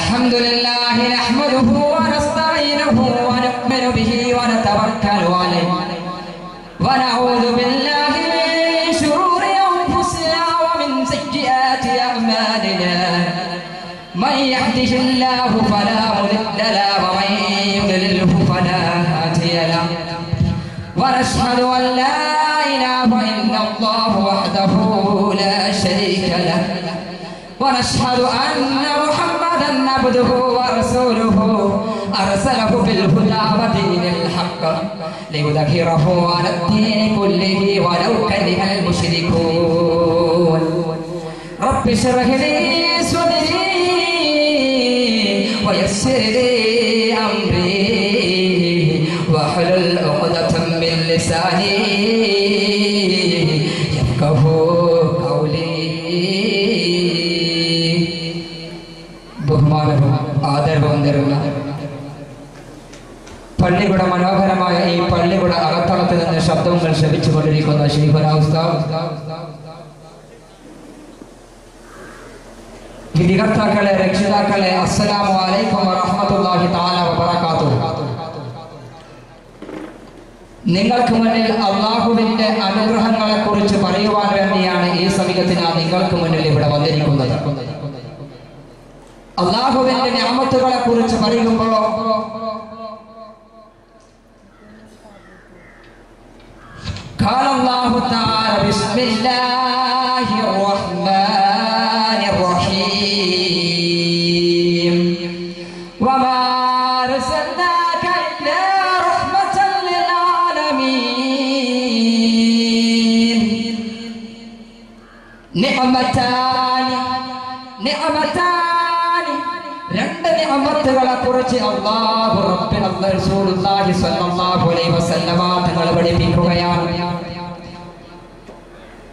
الحمد لله نحمده ونستعينه ونؤمن به ونتوكل عليه ونعوذ بالله من شرور أنفسنا ومن سيئات أعمالنا من يهده الله فلا مضل له ومن يضلله فلا هادي له ونشهد أن لا إله إلا الله وحده لا شريك له ونشهد أن محمدا عبده ورسوله أرسله بالهدى ودين الحق ليظهره على الدين كله ولو كره المشركون رب اشرح لي صدري ويسر لي أمري واحلل عقدة من لساني يفقهوا قولي. ബഹുമാനവും ആദരവും നിറഞ്ഞ പള്ളിയുടെ മനോഹരമായ ഈ പള്ളിയുടെ അകത്തളത്ത് നിന്ന് ശബ്ദങ്ങൾ ശ്രവിച്ചുകൊണ്ടിരിക്കുന്ന ശൈഖുനാ ഉസ്താദ്, വിധികർത്താക്കളെ, രക്ഷിതാക്കളെ, അസ്സലാമു അലൈക്കും വറഹ്മത്തുള്ളാഹി തആല വബറകാതുഹു. നിങ്ങൾക്ക് മുന്നിൽ അള്ളാഹുവിന്റെ അനുഗ്രഹങ്ങളെ കുറിച്ച് പറയുവാൻ വേണ്ടിയാണ് ഈ സമയത്ത് ഞാൻ നിങ്ങൾക്ക് മുന്നിൽ ഇവിടെ വന്നിരിക്കുന്നത്. അള്ളാഹുവിന്റെ നിഅമത്തുകളെ കുറിച്ച് പറയുമ്പോൾ قال الله تعالى بسم الله الرحمن الرحيم وما أرسلناك إلا رحمة للعالمين نعمتان രണ്ട് നിഅമത്തുകളെ കുറിച്ച് അല്ലാഹു റബ്ബുൽ റസൂലുള്ളാഹി സ്വല്ലല്ലാഹു അലൈഹി വസല്ലമ തങ്ങൾ പഠിപ്പിക്കുകയാണ്.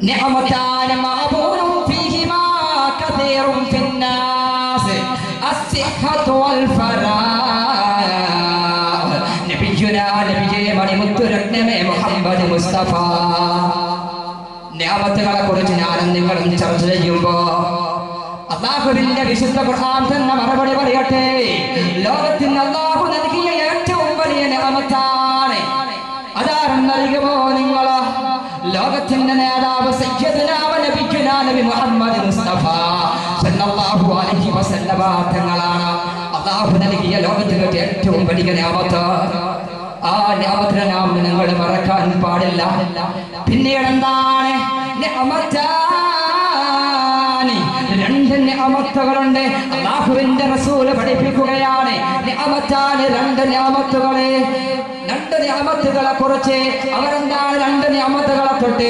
നിഅമതാൻ മഅബൂറുൻ ഫീഹിമാ കസീറുൻ ഫിന്നാസ് അസ്സിഹ്ഹതു വൽ ഫറാഅ്. നബിയുനാ നബിയെ മണിമുത്തുരത്നമേ മുഹമ്മദ് മുസ്തഫ. നിഅമത്തുകളെ കുറിച്ച് ഞാനും നിങ്ങളും ചർച്ച ചെയ്യുമ്പോൾ അല്ലാഹുവിന്റെ വിശുദ്ധ ഖുർആൻ തന്നെ മറുപടി പറയട്ടെ. ലോകത്തിന് അല്ലാഹു നൽകിയ ഏറ്റവും വലിയ നിഅമത്താണ്. അതാരെന്നറിയുമോ നിങ്ങൾ? ലോകത്തിന്റെ നേതാവ് സയ്യിദുനാ നബിയുനാ നബി മുഹമ്മദ് മുസ്തഫ സല്ലല്ലാഹു അലൈഹി വസല്ലമ തങ്ങളാണ് അല്ലാഹു നൽകിയ ലോകത്തിന്റെ ഏറ്റവും വലിയ നിഅമത്ത്. ആ നിഅമത്തിനെ നാം നിങ്ങൾ മറക്കാൻ പാടില്ല. പിന്നീട് എന്താണ് രണ്ട് നിഅമത്തുകളുണ്ട്. അല്ലാഹുവിന്റെ റസൂൽ പഠിപ്പിക്കുകയാണ് നിഅമത്താണ് രണ്ട് നിഅമത്തുകളെ. രണ്ട് നിഅമത്തുകളെ കുറിച്ച് അവരെന്താണ് രണ്ട് നിഅമത്തുകളെ തൊട്ട്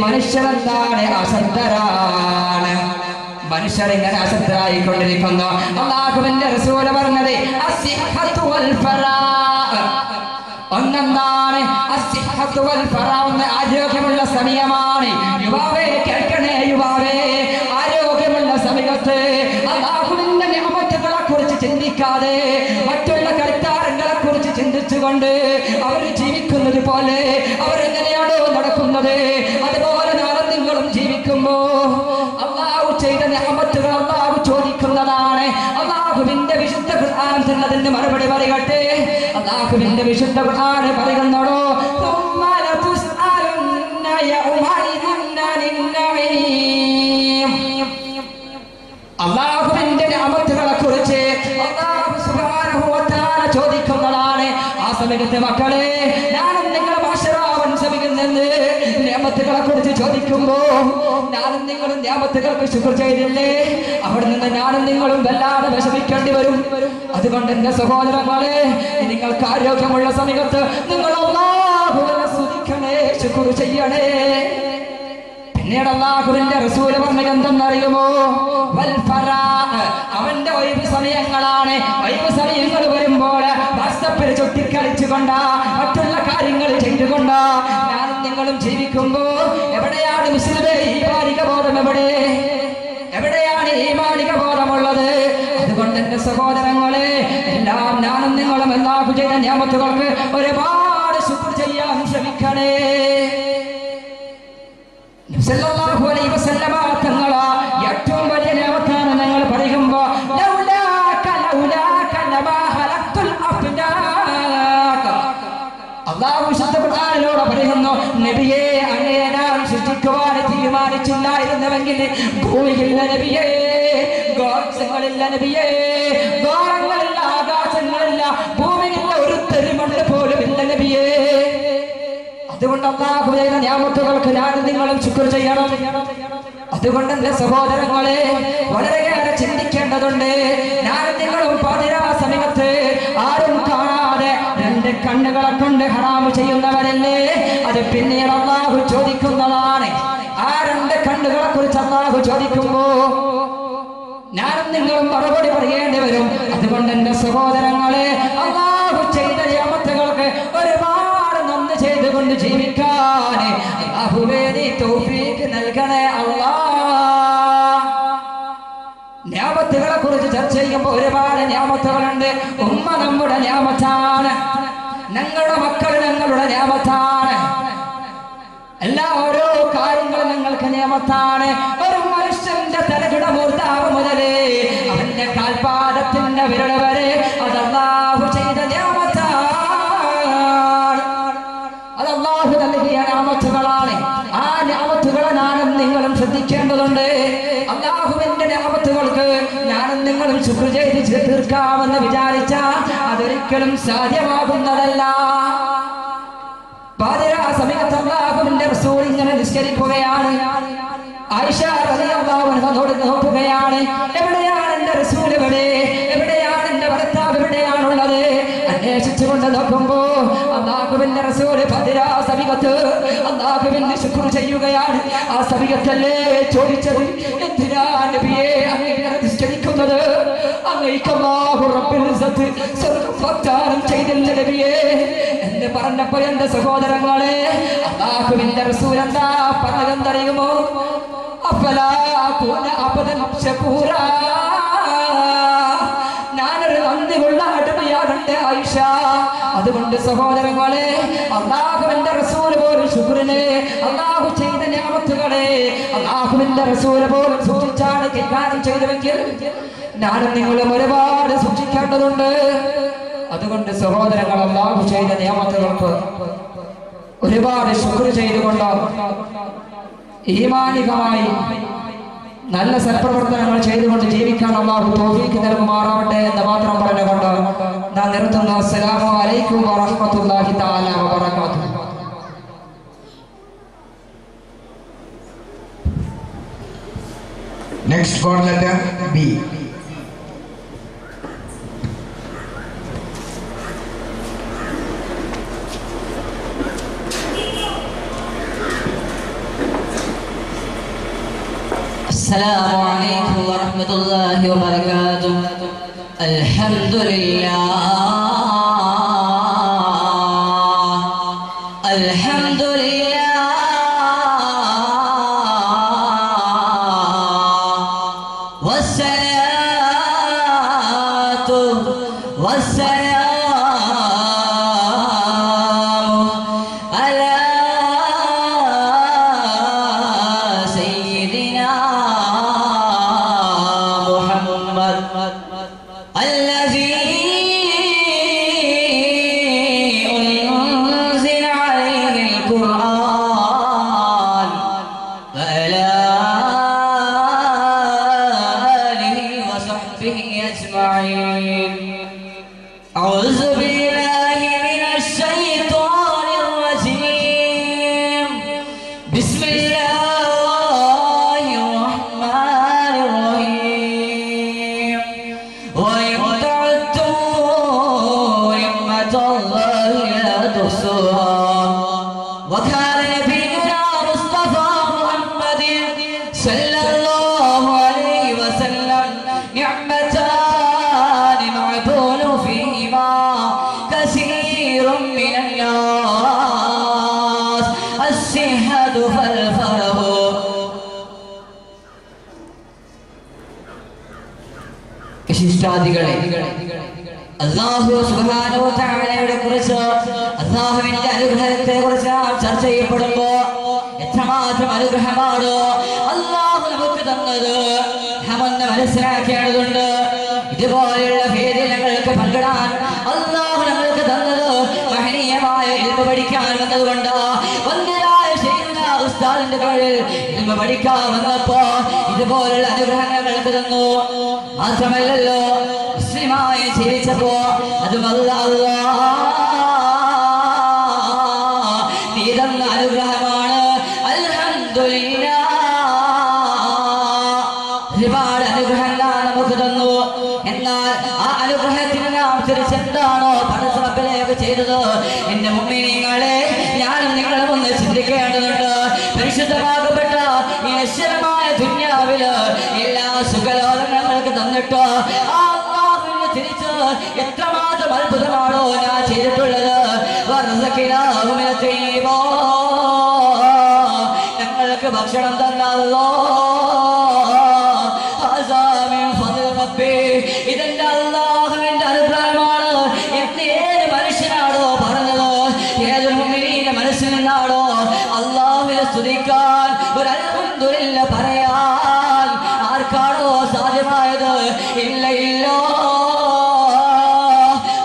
മനുഷ്യരെന്താണ് അശ്രദ്ധരാണ്. മനുഷ്യരിങ്ങനെ അശ്രദ്ധരായിക്കൊണ്ടിരിക്കുന്നു. അല്ലാഹുവിന്റെ റസൂൽ പറഞ്ഞത് അസ്സിഹ്ഹതു വൽ ഫറാഅ്. ഒന്നെന്താണ് അസ്സിഹ്ഹതു വൽ ഫറാഅ്, ആരോഗ്യമുള്ള സമയമാണ്. യുവാവേ കേൾക്കണേ, യുവാവേ, ആരോഗ്യമുള്ള സമയത്ത് അല്ലാഹുവിന്റെ നിഅമത്തുകളെ കുറിച്ച് ചിന്തിക്കാതെ മറ്റുള്ള കളിത്താരങ്ങളെ കുറിച്ച് ചിന്തിച്ചുകൊണ്ട് അവർ ജീവിക്കുന്നത് പോലെ അവരെങ്ങനെയാണോ നടക്കുന്നത് അതുപോലെ നാളെ നിങ്ങളും ജീവിക്കുമ്പോ അല്ലാഹു ചെയ്ത നിഅമത്തുകൾ അല്ലാഹു ചോദിക്കുന്നതാണ്. അല്ലാഹുവിന്റെ വിശുദ്ധ ഖുർആൻ തന്നെ അതിന്റെ മറുപടി പറയട്ടെ. അല്ലാഹുവിന്റെ വിശുദ്ധ ഖുർആൻ പറയുന്നതോ അല്ലാഹുവിന്റെ നിഅമത്തുകളെ കുറിച്ച് അല്ലാഹു സുബ്ഹാനഹു വ തആല ചോദിക്കുന്നതാണ്. ആ സമയത്ത് മക്കളെ, ഞാനും നിങ്ങളും വംശവികുന്നെന്ന് നിഅമത്തുകളെ കുറിച്ച് ചോദിക്കുമ്പോ ഞാനും നിങ്ങളും നിഅമത്തുകൾക്ക് ശുക്ർ ചെയ്തില്ലേ? അവിടെ നിന്ന് ഞാനും നിങ്ങളും വല്ലാതെ വിഷമിക്കേണ്ടി വരും. അതുകൊണ്ട് എന്റെ സഹോദരങ്ങളെ, നിങ്ങൾക്ക് ആരോഗ്യമുള്ള സമയത്ത് നിങ്ങൾ അല്ലാഹുവിനെ സ്തുതിക്കണേ, ശുക്ർ ചെയ്യണേ. പിന്നീട് അല്ലാഹുവിന്റെ റസൂൽ പറഞ്ഞത് എന്തെന്നറിയുമോ? വൽ ഫറാഅ്, അവന്റെ ഒഴിവ് സമയങ്ങളാണ്. ഒഴിവ് സമയങ്ങൾ വരുമ്പോൾ വാട്സപ്പിൽ ചുട്ടിക്കളിച്ചുകൊണ്ടാ മറ്റുള്ള കാര്യങ്ങൾ ചെയ്തുകൊണ്ടാ ഞാനും നിങ്ങളും ജീവിക്കുമ്പോ എവിടെയാണ് മുസ്ലിമേ ഈമാനിക ബോധം? എവിടെയാണ് ഈമാനിക ബോധമുള്ളത്? അതുകൊണ്ട് എന്റെ സഹോദരങ്ങളെ, എല്ലാം ഞാനും നിങ്ങളും അല്ലാഹു ചെയ്ത നിഅമത്തുകൾക്ക് ഒരുപാട് ശുക്ർ ചെയ്യാൻ ശ്രമിക്കണേ. സല്ലല്ലാഹു അലൈഹി വസല്ലമ തങ്ങളെ ഏറ്റവും വലിയ നിഅമത്താണ് ഞങ്ങൾ പറയുമ്പോൾ ലൗലാക അള്ളാഹുവിനോട് പറയുന്നു, നബിയെ അങ്ങയെ ഞാൻ സൃഷ്ടിക്കുവാൻ തീരുമാനിച്ചില്ലായിരുന്നുവെങ്കിൽ ഭൂമിയില്ല നബിയേ, ഗോത്രങ്ങളില്ല നബിയേ, ഗോളങ്ങളില്ല, ആകാശങ്ങളില്ല, ഭൂമിയില്ല, ഒരു തെരുമണ്ണ് പോലും ഇല്ല നബിയേ. അതുകൊണ്ട് അല്ലാഹു ചെയ്ത നിഅമത്തുകൾക്ക് ഞാൻ നിങ്ങളും ശുക്ർ ചെയ്യണം. അതുകൊണ്ട് എന്റെ സഹോദരങ്ങളെ വളരെയേറെ ചിന്തിക്കേണ്ടതുണ്ട്. ഞാൻ നിങ്ങളും പാതിരാ സമയത്ത് ആരും കാണാതെ രണ്ട് കണ്ണുകളെ കൊണ്ട് ഹറാമ് ചെയ്യുന്നവരല്ലേ? അത് പിന്നീട് അല്ലാഹു ചോദിക്കുന്നതാണ്. ആ രണ്ട് കണ്ണുകളെ കുറിച്ച് അല്ലാഹു ചോദിക്കുമ്പോ ഞാനും നിങ്ങളും മറുപടി പറയേണ്ടി വരും. അതുകൊണ്ട് എന്റെ സഹോദരങ്ങളെ അല്ലാഹു ചെയ്ത നിഅമത്തുകൾക്ക് ഒരുപാട് നന്ദി ചെയ്തുകൊണ്ട് ജീവിക്കാൻ അല്ലാഹുവേ നീ തൗഫീഖ് നൽകണേ അല്ലാഹ്. നിഅമത്തുകളെ കുറിച്ച് ചർച്ച ചെയ്യുമ്പോൾ ഒരുപാട് നിഅമത്തുകളുണ്ട്. ഉമ്മ നമ്മുടെ നിഅമത്താണ്, ഞങ്ങളുടെ മക്കൾ ഞങ്ങളുടെ നിഅമത്താണ്, എല്ലാ ഓരോ കാര്യങ്ങളും ഞങ്ങൾക്ക് നിയമത്താണ്. ഒരു മനുഷ്യന്റെ തലകുട മൂർത്താവ് മുതലേ അവന്റെ കാൽപാദത്തിന്റെ വിരൽ വരെ അത് അല്ലാഹു ചെയ്ത നിയമത്താണ്. അത് അല്ലാഹു നൽകിയ നിയമത്തുകളാണ്. ആ നിയമത്തുകളെ ഞാനും നിങ്ങളും ശ്രദ്ധിക്കേണ്ടതുണ്ട്. അല്ലാഹുവിന്റെ നിയമത്തുകൾക്ക് ഞാനും നിങ്ങളും ശുക്ർ ചെയ്ത് തീർക്കാമെന്ന് വിചാരിച്ചാൽ അതൊരിക്കലും സാധ്യമാകുന്നതല്ല. പാതിരാ സമയത്ത് അല്ലാഹുവിന്റെ റസൂൽ ഇങ്ങനെ നിസ്കരിക്കുകയാണ്. ആയിഷ റളിയല്ലാഹു അൻഹയോട് നോക്കുകയാണ്, എവിടെയാണ് എന്റെ റസൂൽ? എവിടെയാണ് എന്റെ ഭർത്താവ്? എവിടെയാണുള്ളത്? അന്വേഷിച്ചുകൊണ്ട് നോക്കുമ്പോ അല്ലാഹുവിന്റെ റസൂൽ പാതിരാ സമയത്ത് അല്ലാഹുവിന്റെ ശുക്ർ ചെയ്യുകയാണ്. ആ സമയത്തല്ലേ ചോദിച്ചത്, എന്തിനാ നബിയെ അങ്ങനെ നിസ്കരിക്കുന്നത്? അങ്ങേക്ക് അല്ലാഹു റബ്ബുൽ ഇസ്സത്ത് സ്വർഗ്ഗം വാഗ്ദാനം ചെയ്തില്ല നബിയെ എന്ന് പറഞ്ഞപ്പോ എന്റെ സഹോദരങ്ങളെ അല്ലാഹുവിന്റെ റസൂൽ എന്താ പറഞ്ഞതെന്നറിയുമോ? അഫലാ അകൂന അബദൻ ശകൂറാ, ഞാനൊരു നന്ദിയുള്ള അടിമയാകട്ടെ ആയിഷ. അതുകൊണ്ട് സഹോദരങ്ങളെ അല്ലാഹുവിന്റെ റസൂൽ പോലും ശുക്രിനെ, അല്ലാഹു ചെയ്ത നിഅമത്തുകളെ അല്ലാഹുവിന്റെ റസൂൽ പോലും സൂക്ഷിച്ചാണ് കൈകാര്യം ചെയ്തുവെങ്കിൽ ഞാനും നിങ്ങളും ഒരുപാട് സൂക്ഷിക്കേണ്ടതുണ്ട്. അതുകൊണ്ട് സഹോദരങ്ങൾ അല്ലാഹു ചെയ്ത നിയമത്തുകൾക്ക് ഒരുപാട് ശുക്ർ ചെയ്തുകൊണ്ട് ഈമാനികമായി നല്ല സൽപ്രവർത്തനങ്ങൾ ചെയ്തുകൊണ്ട് ജീവിക്കാൻ അല്ലാഹു തൗഫീഖ് നൽകുമാറാവട്ടെ എന്ന് മാത്രം പറഞ്ഞുകൊണ്ട് ഞാൻ നിർത്തുന്നു. അസ്സലാമു അലൈക്കും വറഹ്മത്തുള്ളാഹി തആല വബറകാതുഹു. Next for letter B. السلام عليكم ورحمة الله وبركاته. الحمد لله الحمد لله والصلاة والسلام على سيدنا محمد الذي أنزل عليه القرآن وعلى آله وصحبه أجمعين. أعوذ بالله من الشيطان الرجيم. بسم الله الرحمن الرحيم. وإن تعدوا نعمة الله لا تحصوها. وكان نبينا مصطفى محمد صلى الله عليه وسلم نعمتان معدول فيهما كثير من الناس الصحة فالفرح. വിശിഷ്ടാദികളെ അല്ലാഹു സുബ്ഹാനഹു വ തആലയെ കുറിച്ച് അല്ലാഹുവിന്റെ അനുഗ്രഹത്തെ കുറിച്ച് ചർച്ച ചെയ്യപ്പെടുമ്പോ എത്രമാത്രം അനുഗ്രഹമാണ് അല്ലാഹു നമുക്ക് തന്നത് നാമെന്ന് മനസ്സിലാക്കേണ്ടതുണ്ട്. ഇതുപോലെയുള്ള വേദിയിൽ ഞങ്ങൾക്ക് പങ്കിടാൻ അല്ലാഹു ഞങ്ങൾക്ക് തന്നത് മഹനീയമായ ഇൽമ പഠിക്കാൻ എന്നതുകൊണ്ട് വന്ദരായ ശൈഖുനാ ഉസ്താദിന്റെ കീഴിൽ ഇൽമ പഠിക്കാൻ വന്നപ്പോ ഇതുപോലുള്ള അനുഗ്രഹങ്ങൾക്ക് തന്നു. മാത്രമല്ലല്ലോ മുസ്ലിമായി ജീവിച്ചപ്പോ അതും നീ തന്ന അനുഗ്രഹമാണ്. അൽഹംദുലില്ലാഹ്. ഒരുപാട് അനുഗ്രഹങ്ങൾ നമുക്ക് തന്നു. എന്നാൽ ആ അനുഗ്രഹത്തിന് നാം തിരിച്ചെന്താണോ പടച്ചറപ്പിലേക്ക് ചെയ്തത്? എന്റെ മുഅ്മിനീങ്ങളെ, ഞാനും നിങ്ങളും ഒന്ന് ചിന്തിക്കേണ്ടതുണ്ട്. പരിശുദ്ധമാകപ്പെട്ട ഈ നശ്വരമായ ദുനിയാവില് എല്ലാ സുഖലോകങ്ങൾക്ക് തന്നിട്ട് ആ അല്ലാഹുവിനെ തിരിച്ച് എത്രമാത്രം അത്ഭുതമാണോ ഞാൻ ചെയ്തിട്ടുള്ളത്. ഞങ്ങൾക്ക് ഭക്ഷണം തന്നല്ലോ. ഇതെന്റെ അല്ലാഹുവിന്റെ അനുഗ്രഹമാണ് എന്ന് ഏത് മനുഷ്യനാണോ പറഞ്ഞത്? ഏതൊരു മുഅ്മിനീന്റെ മനസ്സിൽ നിന്നാണോ അല്ലാഹുവിനെ സ്തുതിക്കാൻ ഒരു അൽഹംദുലില്ലാഹ് പറയാൻ ആർക്കാണോ സാധ്യമായത്? ഇല്ല ഇല്ല.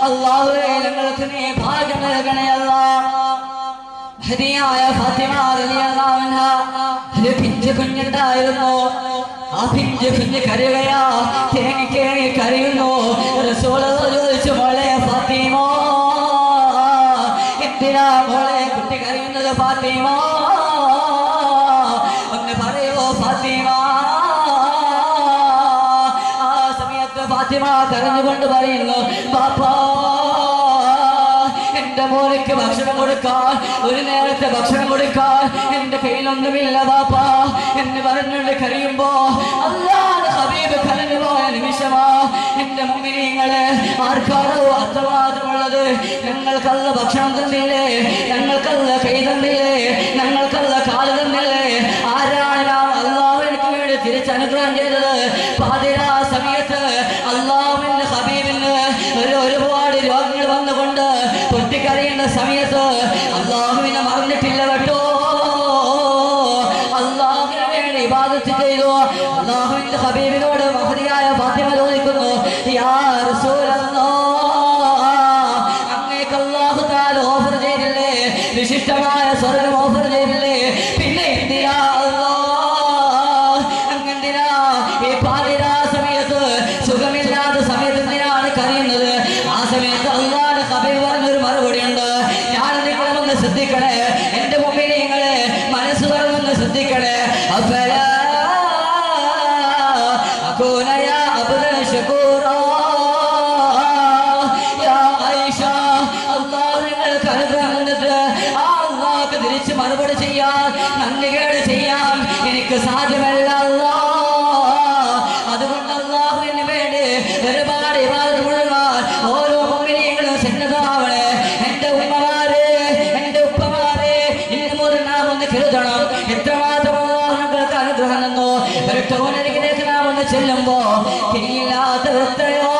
അല്ലാഹുവേ, ഞങ്ങൾക്ക് നീ ഭാഗ്യം നൽകണേ അല്ലാഹ്. ഹദിയായ ഫാത്തിമ റളിയല്ലാഹു അൻഹ ഒരു പിഞ്ചു കുഞ്ഞുണ്ടായിരുന്നു. ആ പിഞ്ചു കുഞ്ഞ് കരയുകയാ, തേങ്ങി കരയുന്നു. റസൂലുള്ളാഹി ചോദിച്ചു, മോളെ ഫാത്തിമ, എന്തിനാ മോളെ കുട്ടി കരയുന്നത്? ഫാത്തിമ ഒന്ന് പറയോ ഫാത്തിമ? ആ സമയത്ത് ഫാത്തിമ കരഞ്ഞുകൊണ്ട് പറയുന്നു, പാപ്പാ, എന്റെ മോനിക്ക് ഭക്ഷണം കൊടുക്കാൻ, ഒരു നേരത്തെ ഭക്ഷണം കൊടുക്കാൻ എന്റെ കയ്യിലൊന്നുമില്ല പാപ്പാ എന്ന് പറഞ്ഞുകൊണ്ട് കരയുമ്പോ അല്ലാഹുവിന്റെ ഹബീബ് കരഞ്ഞുപോയ നിമിഷമാ. എന്റെ മുഅ്മിനീങ്ങളെ, ആർക്കാണോ അത്രമാത്രമുള്ളത്? ഞങ്ങൾക്കല്ല ഭക്ഷണം തന്നില്ലേ, ഞങ്ങൾക്കല്ല കൈ തന്നില്ലേ, ഞങ്ങൾക്കല്ല കാല് തന്നില്ലേ? ആരാണ് നാം അല്ലാഹുവിന് വേണ്ടി തിരിച്ചനുഗ്രഹം ചെയ്തത്? പാതിരാ സമയത്ത് അല്ലാഹുവിന്റെ ഹബീബിന് ഒരുപാട് രോഗങ്ങൾ വന്നുകൊണ്ട് പൊട്ടിക്കരയുന്ന സമയത്ത് അല്ലാഹുവിനെ മറന്നിട്ടില്ല കേട്ടോ. അല്ലാഹുവിന് വേണ്ടി ഇബാദത്ത് ചെയ്തു. അല്ലാഹുവിന്റെ ഹബീബിനോട് മഹദിയായ ഫാത്തിമ ചോദിക്കുന്നു, യാ റസൂലല്ലാഹ്, അങ്ങേക്ക് അല്ലാഹു തആല ഓഫർ ചെയ്തില്ലേ? വിശിഷ്ടമായ സ്വർഗ്ഗം ഓഫർ ചെയ്തില്ലേ? പിന്നെ എന്തിനാ അല്ലാഹ് അങ്ങെന്തിനാ ഈ പാതിരാ സമയത്ത്, സുഖമില്ലാത്ത സമയത്ത് എന്തിനാണ് കരയുന്നത്? ആ സമയത്ത് അല്ലാഹുവിന്റെ ഹബീബ് പറഞ്ഞൊരു മറുപടി ഉണ്ട്. ഞാൻ നിങ്ങളൊന്ന് ശ്രദ്ധിക്കണേ, എന്റെ മുഅ്മിനീങ്ങളെ, മനസ്സ് തുറന്നൊന്ന് ശ്രദ്ധിക്കണേ. അഫലാ അകൂന യാ അബ്ദൻ ശകൂറാ യാ ആയിഷ, അല്ലാഹു നിങ്ങൾക്ക് അനുഗ്രഹം തന്നിട്ട് ആ അല്ലാഹുക്ക് തിരിച്ച് മറുപടി ചെയ്യാൻ, നന്ദികേട് ചെയ്യാൻ എനിക്ക് സാധ്യമല്ല അല്ലാഹ്. അതുകൊണ്ട് അല്ലാഹുവിന് വേണ്ടി ഒരുപാട് ഇബാദത്ത് മുഴുവൻ ഓരോ മുഅ്മിനീങ്ങളും സന്നദ്ധമാവണേ. എന്റെ ഉമ്മമാരെ, എന്റെ ഉപ്പമാരെ, ഇന്ന് മുതൽ നാം ഒന്ന് കരുതണം. എത്രമാത്രം നിങ്ങൾക്ക് അനുഗ്രഹം തന്നു. ഒരു ടൗണിലേക്ക് നാം ഒന്ന് ചെല്ലുമ്പോ കീഴില്ലാത്ത എത്രയോ,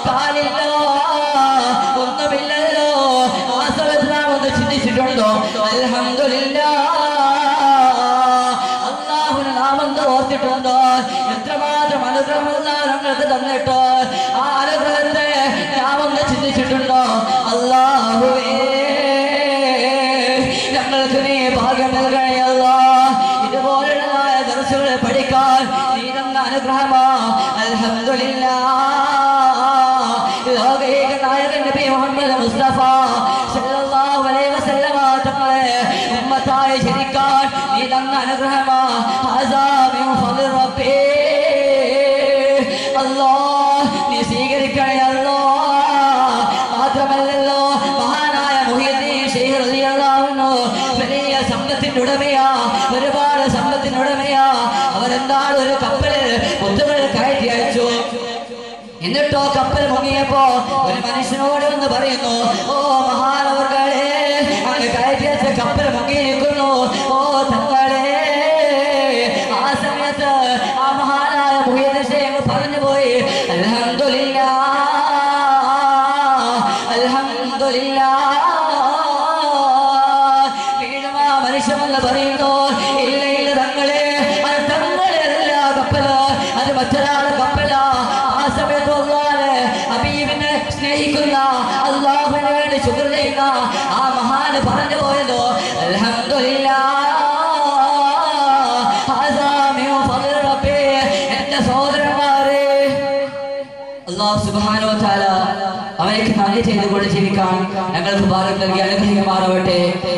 കാലില്ലോ, ഒന്നുമില്ലല്ലോ. ആ സമയത്ത് നാം ഒന്ന് ചിന്തിച്ചിട്ടുണ്ടോ? അൽഹംദുലില്ലാഹ്, അല്ലാഹുവിനെ നാം ഒന്ന് ഓർത്തിട്ടുണ്ടോ? എത്രമാത്രം അനുഗ്രഹം ഞങ്ങൾക്ക് തന്നിട്ട് ആ അനുഗ്രഹത്തെ നാം ഒന്ന് ചിന്തിച്ചിട്ടുണ്ടോ? അല്ലാഹുവേ, ഞങ്ങൾക്ക് നീ ഭാഗ്യം നൽകണേ അല്ലാഹ്. ഇതുപോലുള്ള ദർസുകൾ പഠിക്കാൻ നീ തന്ന അനുഗ്രഹമാ. അൽഹംദുലില്ലാഹ്. ലോകൈക നായകൻ നബി മുഹമ്മദ് മുസ്തഫ സല്ലല്ലാഹു അലൈഹി വസല്ലമ തങ്ങളെ ഉമ്മത്തായി ശരിക്കാൻ നീ തന്ന അനുഗ്രഹമാ. ഹസാ മിൻ ഫദ്ൽ റബ്ബി, അല്ലാഹ് നീ സ്വീകരിക്കണേ അല്ലാഹ്. മാത്രമല്ലല്ലോ, മഹാനായ മുഹ്യിദ്ദീൻ ശൈഖ് റളിയല്ലാഹു അൻഹു വലിയ സമ്പത്തിന്റെ ഉടമയാ, ഒരുപാട് സമ്പത്തിന്റെ ഉടമയാ. അവരെന്താണ് ഒരു കപ്പലിൽ മുത്തുകൾ കയറ്റി അയച്ചു. എന്നിട്ടോ കപ്പൽ മുങ്ങിയപ്പോ ഒരു മനുഷ്യനോട് എന്ന് പറയുന്നു, ഓ മഹാനവർകളെ, അങ്ങ് കയറ്റി അയച്ച കപ്പൽ മുങ്ങിയിരിക്കുന്നു. ഓ തങ്ങളെ. ആ സമയത്ത് ആ മഹാനായ മുഹ്യിദ്ദീൻ ശൈഖ് പറഞ്ഞു പോയി, അൽഹംദുലില്ലാഹ്, അൽഹംദുലില്ലാഹ്. വീണ്ടും ആ മനുഷ്യനെന്ന് പറയുന്നു, ഇല്ല ഇല്ല തങ്ങളെ, അത് തങ്ങളല്ല കപ്പല്, അത് മറ്റൊരാളെ കപ്പലാ. ആ സമയത്ത് അല്ലാഹുവിനെ ഹബീബിനെ സ്നേഹിക്കുന്ന, അല്ലാഹുവിന് വേണ്ടി ശുക്ർ ചെയ്യുന്ന അല്ലാഹു സുബ്ഹാനഹു വ തആല അവർക്ക് നന്ദി ചെയ്തുകൊണ്ട് ജീവിക്കാൻ ഞങ്ങൾക്ക് ഭാഗ്യം നൽകി അനുഗ്രഹിക്കുമാറാവട്ടെ.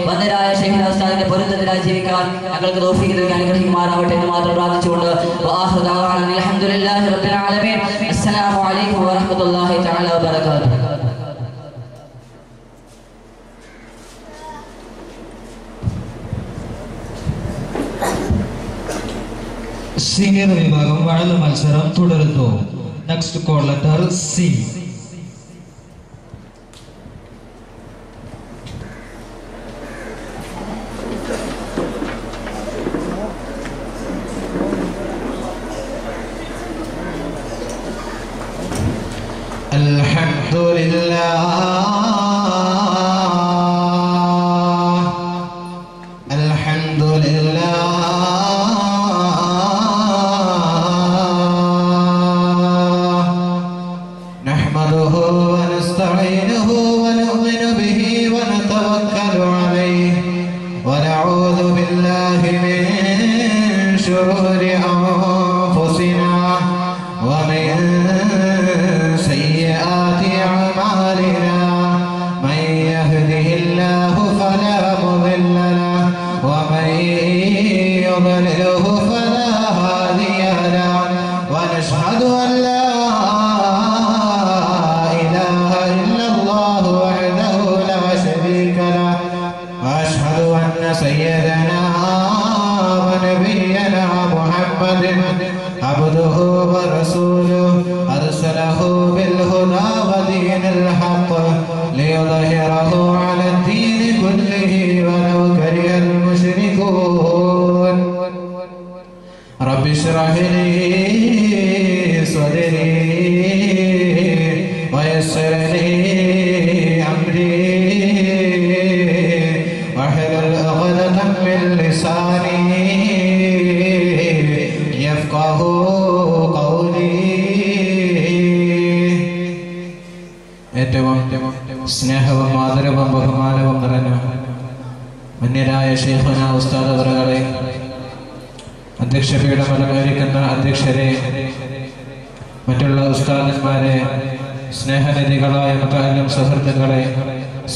വന്ദരായ ശൈഖുന ഉസ്താദിന്റെ പൊരുത്തത്തിലായി ജീവിക്കാൻ ഞങ്ങൾക്ക് തൗഫീഖ് നൽകി അനുഗ്രഹിക്കുമാറാവട്ടെ എന്ന് മാത്രം പ്രാർത്ഥിച്ചുകൊണ്ട് വആഖിറു ദഅവാന അൽഹംദുലില്ലാഹി റബ്ബിൽ ആലമീൻ. അസ്സലാമു അലൈക്കും വറഹ്മത്തുള്ളാഹി തആല വബറകാതുഹു. സീനിയർ വിഭാഗം വഴല് മത്സരം തുടരുന്നു. Next call letter C. സ്നേഹവും ആദരവും ബഹുമാനവും നിറഞ്ഞ മന്യരായ ശൈഖുന ഉസ്താദ് അവറുകളെ, അധ്യക്ഷപീഠം അലങ്കരിക്കുന്ന അധ്യക്ഷരെ, മറ്റുള്ള ഉസ്താദന്മാരെ, സ്നേഹനിധികളായ മുതഅല്ലിം സുഹൃത്തുക്കളെ,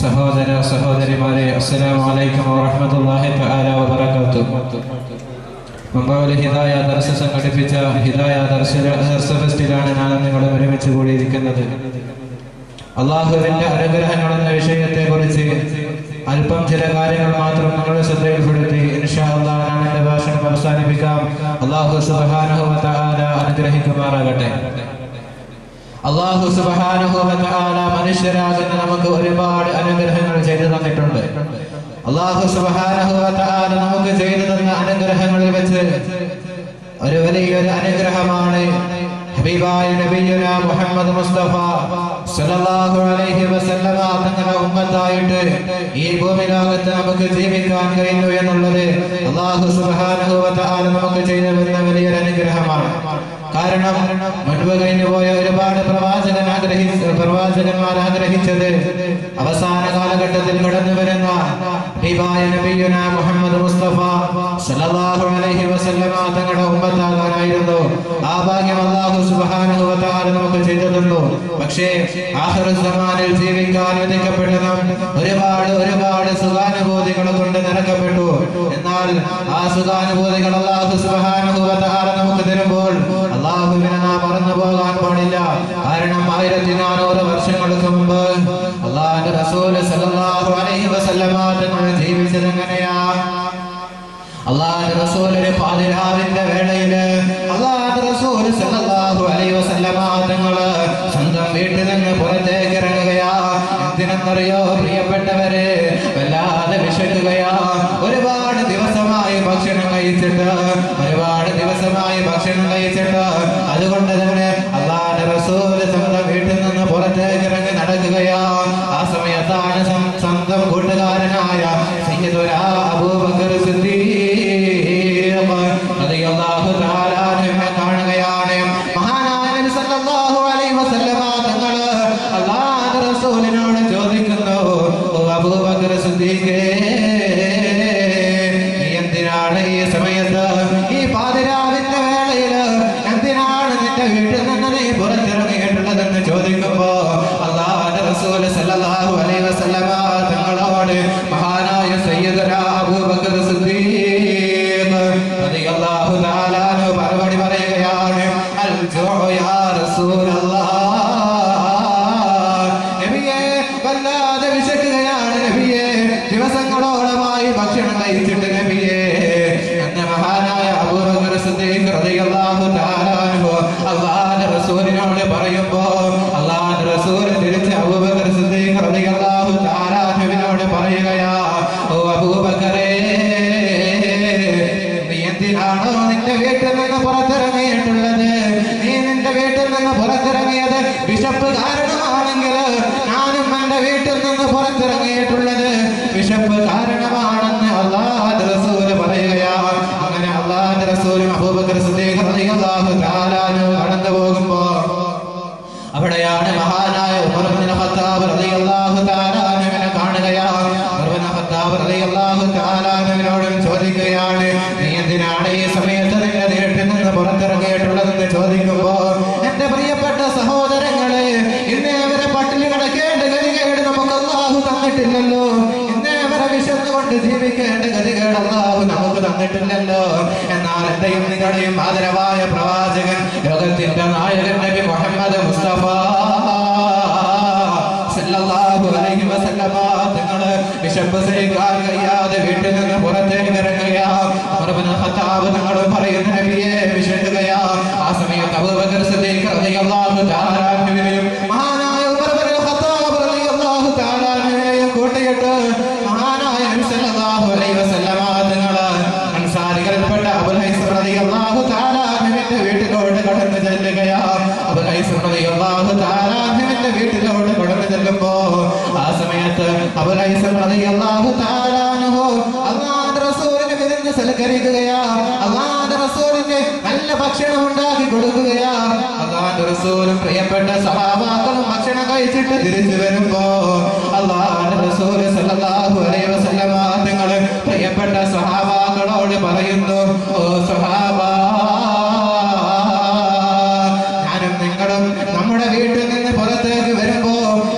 സഹോദര സഹോദരിമാരെ, അസ്സലാമു അലൈക്കും വറഹ്മത്തുള്ളാഹി തആല വബറകാതുഹു. മുംബൈയിൽ ഹിദായ ദർസ് സംഘടിപ്പിച്ച ഹിദായ ദർസ് ഫെസ്റ്റിലാണ് നാളെ നിങ്ങൾ ഒരുമിച്ച് കൂടിയിരിക്കുന്നത്. അള്ളാഹുവിന്റെ അനുഗ്രഹങ്ങൾ എന്ന വിഷയത്തെ കുറിച്ച് അല്പം ചില കാര്യങ്ങൾ മാത്രം നിങ്ങളുടെ ശ്രദ്ധയിൽപ്പെടുത്തി ഇൻഷാ അല്ലാഹ് ഞാൻ എന്റെ ഭാഷണം അവസാനിപ്പിക്കാം. അല്ലാഹു സുബ്ഹാനഹു വ തആല അനുഗ്രഹിക്കുമാറാകട്ടെ. അല്ലാഹു സുബ്ഹാനഹു വ തആല മനുഷ്യരാകുന്ന നമുക്ക് ഒരുപാട് അനുഗ്രഹങ്ങൾ ചെയ്തു തന്നിട്ടുണ്ട്. അല്ലാഹു സുബ്ഹാനഹു വ തആല നമുക്ക് ചെയ്തു തന്ന അനുഗ്രഹങ്ങളിൽ വെച്ച് ഒരു വലിയൊരു അനുഗ്രഹമാണ് ഹബീബായ നബിയുനാ മുഹമ്മദ് മുസ്തഫ സല്ലല്ലാഹു അലൈഹി വസല്ലമ തങ്ങളുടെ ഉമ്മത്തായിട്ട് ഈ ഭൂമി ലോകത്ത് നമുക്ക് ജീവിക്കാൻ കഴിഞ്ഞു എന്നുള്ളത് അല്ലാഹു സുബ്ഹാനഹു വ തആല നമുക്ക് ചെയ്ത വലിയൊരു അനുഗ്രഹമാണ്. കാരണം മുൻപ് കഴിഞ്ഞു പോയ ഒരുപാട് പ്രവാചകന്മാർ ആഗ്രഹിച്ചത് അവസാന കാലഘട്ടത്തിൽ കടന്നു വരുന്ന ഹബീബായ നബിയുനാ മുഹമ്മദ് മുസ്തഫ സല്ലല്ലാഹു അലൈഹി വസല്ലമ തങ്ങളുടെ ഉമ്മത്താകാനായിരുന്നു. ആ ഭാഗ്യം അല്ലാഹു സുബ്ഹാനഹു വ തആല നമുക്ക് ചെയ്തു തന്നു. പക്ഷേ ആഖിറു സമാനിൽ ജീവിക്കാൻ വിധിക്കപ്പെട്ട നാം ഒരുപാട് സുഖാനുഭൂതികൾ കൊണ്ട് നിറക്കപ്പെട്ടു. എന്നാൽ ആ സുഖാനുഭൂതികൾ അല്ലാഹു സുബ്ഹാനഹു വ തആല നമുക്ക് തരുമ്പോൾ അല്ലാഹുവിനെ നാം മറന്നു പോകാൻ പാടില്ല. കാരണം 1400 വർഷങ്ങൾക്ക് മുമ്പ് അല്ലാഹുവിന്റെ റസൂൽ സല്ലല്ലാഹു അലൈഹി വസല്ലമ തങ്ങൾ ജീവിച്ചത് എങ്ങനെയാ? അല്ലാഹുവിന്റെ റസൂൽ ഒരു പാതിരാവിന്റെ വേളയിൽ അല്ലാഹുവിന്റെ റസൂൽ സല്ലല്ലാഹു അലൈഹി വസല്ലമ തങ്ങൾ സ്വന്തം വീട്ടിൽ നിന്ന് പുറത്തേക്ക് ഇറങ്ങുകയാ. എന്തിനെന്നറിയോ പ്രിയപ്പെട്ടവരെ? വല്ലാതെ വിശക്കുകയാ. ഒരുപാട് ദിവസമായി ഭക്ഷണം കഴിച്ചിട്ട് അതുകൊണ്ട് തന്നെ അല്ലാഹുവിന്റെ റസൂൽ സ്വന്തം വീട്ടിൽ നിന്ന് പുറത്തേക്ക് ഇറങ്ങി നടക്കുകയാ. ആ സമയത്താണ് സ്വന്തം കൂട്ടുകാരനായ സയ്യിദുനാ അബൂബക്കർ സിദ്ദീഖ് റളിയല്ലാഹു തആല അൻഹു കാണുകയാണ്. മഹാനായ നബി സല്ലല്ലാഹു അലൈഹി വസല്ലമ തങ്ങൾ അല്ലാഹുവിന്റെ റസൂലിനോട് ചോദിക്കുന്നു, അബൂബക്കർ സിദ്ദീഖേ, എന്തിനാണ് ഈ സമയത്ത് ഈ പാതിരാവിന്റെ വേളയിൽ എന്തിനാണ് നിന്റെ റസൂലിനോട് പറയുമ്പോ അല്ലാഹുവിന്റെ റസൂൽ തിരിച്ച് അബൂബക്കർ സിദ്ദീഖ് റളിയല്ലാഹു തആല അൻഹുവിനോട് പറയുകയാ, ഓ അബൂബക്കറേ, നീ എന്തിനാണോ നിന്റെ വീട്ടിൽ നിന്ന് പുറത്തിറങ്ങിയിട്ടുള്ളത്? നീ നിന്റെ വീട്ടിൽ നിന്ന് പുറത്തിറങ്ങിയത് വിശപ്പ് കാരണമാണെങ്കിൽ ഞാനും എന്റെ വീട്ടിൽ നിന്ന് പുറത്തിറങ്ങിയിട്ടുള്ളത് വിശപ്പ് കാരണമാണെന്ന് അല്ലാഹുവിന്റെ റസൂൽ പറയുകയാ. അങ്ങനെ അല്ലാഹുവിന്റെ റസൂലും അബൂബക്കർ സിദ്ദീഖ് റളിയല്ലാഹു തആല അൻഹു കടന്നു പോകുമ്പോ അവിടെയാണ് മഹാനായ ഉമർ ഇബ്നുൽ ഖത്താബ് റളിയല്ലാഹു തആല അൻഹുവിനെ കാണുകയാണ്. ഉമർ ഇബ്നുൽ ഖത്താബ് റളിയല്ലാഹു തആല അൻഹുവിനോട് ചോദിക്കുകയാണ്, നീ എന്തിനാണ് ഈ സമയത്ത് നിന്റെ വീട്ടിൽ നിന്ന് പുറത്തിറങ്ങിയിട്ടുള്ളതെന്ന് ചോദിക്കുമ്പോ, എന്റെ പ്രിയപ്പെട്ട സഹോദരങ്ങളെ, ഇന്നേ വരെ പട്ടിണി കിടക്കേണ്ട ഗതികേട് നമുക്ക് അല്ലാഹു തന്നിട്ടില്ലല്ലോ. ഇന്നേ വരെ വിശന്നുകൊണ്ട് ജീവിക്കേണ്ട ഗതികേട് അല്ലാഹു നമുക്ക് തന്നിട്ടില്ലല്ലോ. എന്നാൽ എന്റെയും നിങ്ങളുടെയും ആദരവായ പ്രവാചകൻ, ലോകത്തിന്റെ നായകൻ നബി മുഹമ്മദ് മുസ്തഫ സല്ലല്ലാഹു അലൈഹി വസല്ലമ തങ്ങള് വിശപ്പ് സഹിക്കാൻ കഴിയാതെ വീട്ടിൽ നിന്ന് പുറത്തേക്ക് ഇറങ്ങുകയാണ്. ഉമർ ഇബ്നുൽ ഖത്താബ് തങ്ങൾ പറയുന്ന നബിയെ വിശക്കുകയാ. ആ സമയത്ത് അബൂബക്കർ സിദ്ദീഖ് റളിയല്ലാഹു തആല അൻഹുവിനെയും മഹാനായ ഉമർ ഇബ്നുൽ ഖത്താബ് റളിയല്ലാഹു തആല അൻഹുവിനെയും കൂട്ടിയിട്ട് മഹാനായ നബി സല്ലല്ലാഹു അലൈഹി വസല്ലമ തങ്ങള് അൻസാരികളിൽപ്പെട്ട അബൂൽ ഹൈസം റളിയല്ലാഹു തആല അൻഹുവിന്റെ വീട്ടിലോട്ട് കടന്നു ചെല്ലുകയാണ്. അബൂൽ ഹൈസം റളിയല്ലാഹു തആല അൻഹുവിന്റെ വീട്ടിലോട്ട് കടന്നു ചെല്ലുമ്പോ ആ സമയത്ത് അബൂൽ ഹൈസം റളിയല്ലാഹു തആല അൻഹു അല്ലാഹുവിന്റെ റസൂലിനെ വിരുന്ന് സൽക്കരിക്കുകയാണ്. അല്ലാഹുവിന്റെ റസൂലിന് നല്ല ഭക്ഷണം ഉണ്ടാക്കി കൊടുക്കുകയാണ്. അല്ലാഹുവിന്റെ റസൂലും പ്രിയപ്പെട്ട സഹാബാക്കളും ഭക്ഷണം കഴിച്ചിട്ട് തിരിച്ചു വരുമ്പോ അല്ലാഹുവിന്റെ റസൂൽ സല്ലല്ലാഹു അലൈഹി വസല്ലമ തങ്ങൾ പ്രിയപ്പെട്ട സഹാബാക്കളോട് പറയുന്നു, ഓ സഹാബാ, ഞാനും നിങ്ങളും നമ്മുടെ വീട്ടിൽ നിന്ന് പുറത്തേക്ക് വരുമ്പോ,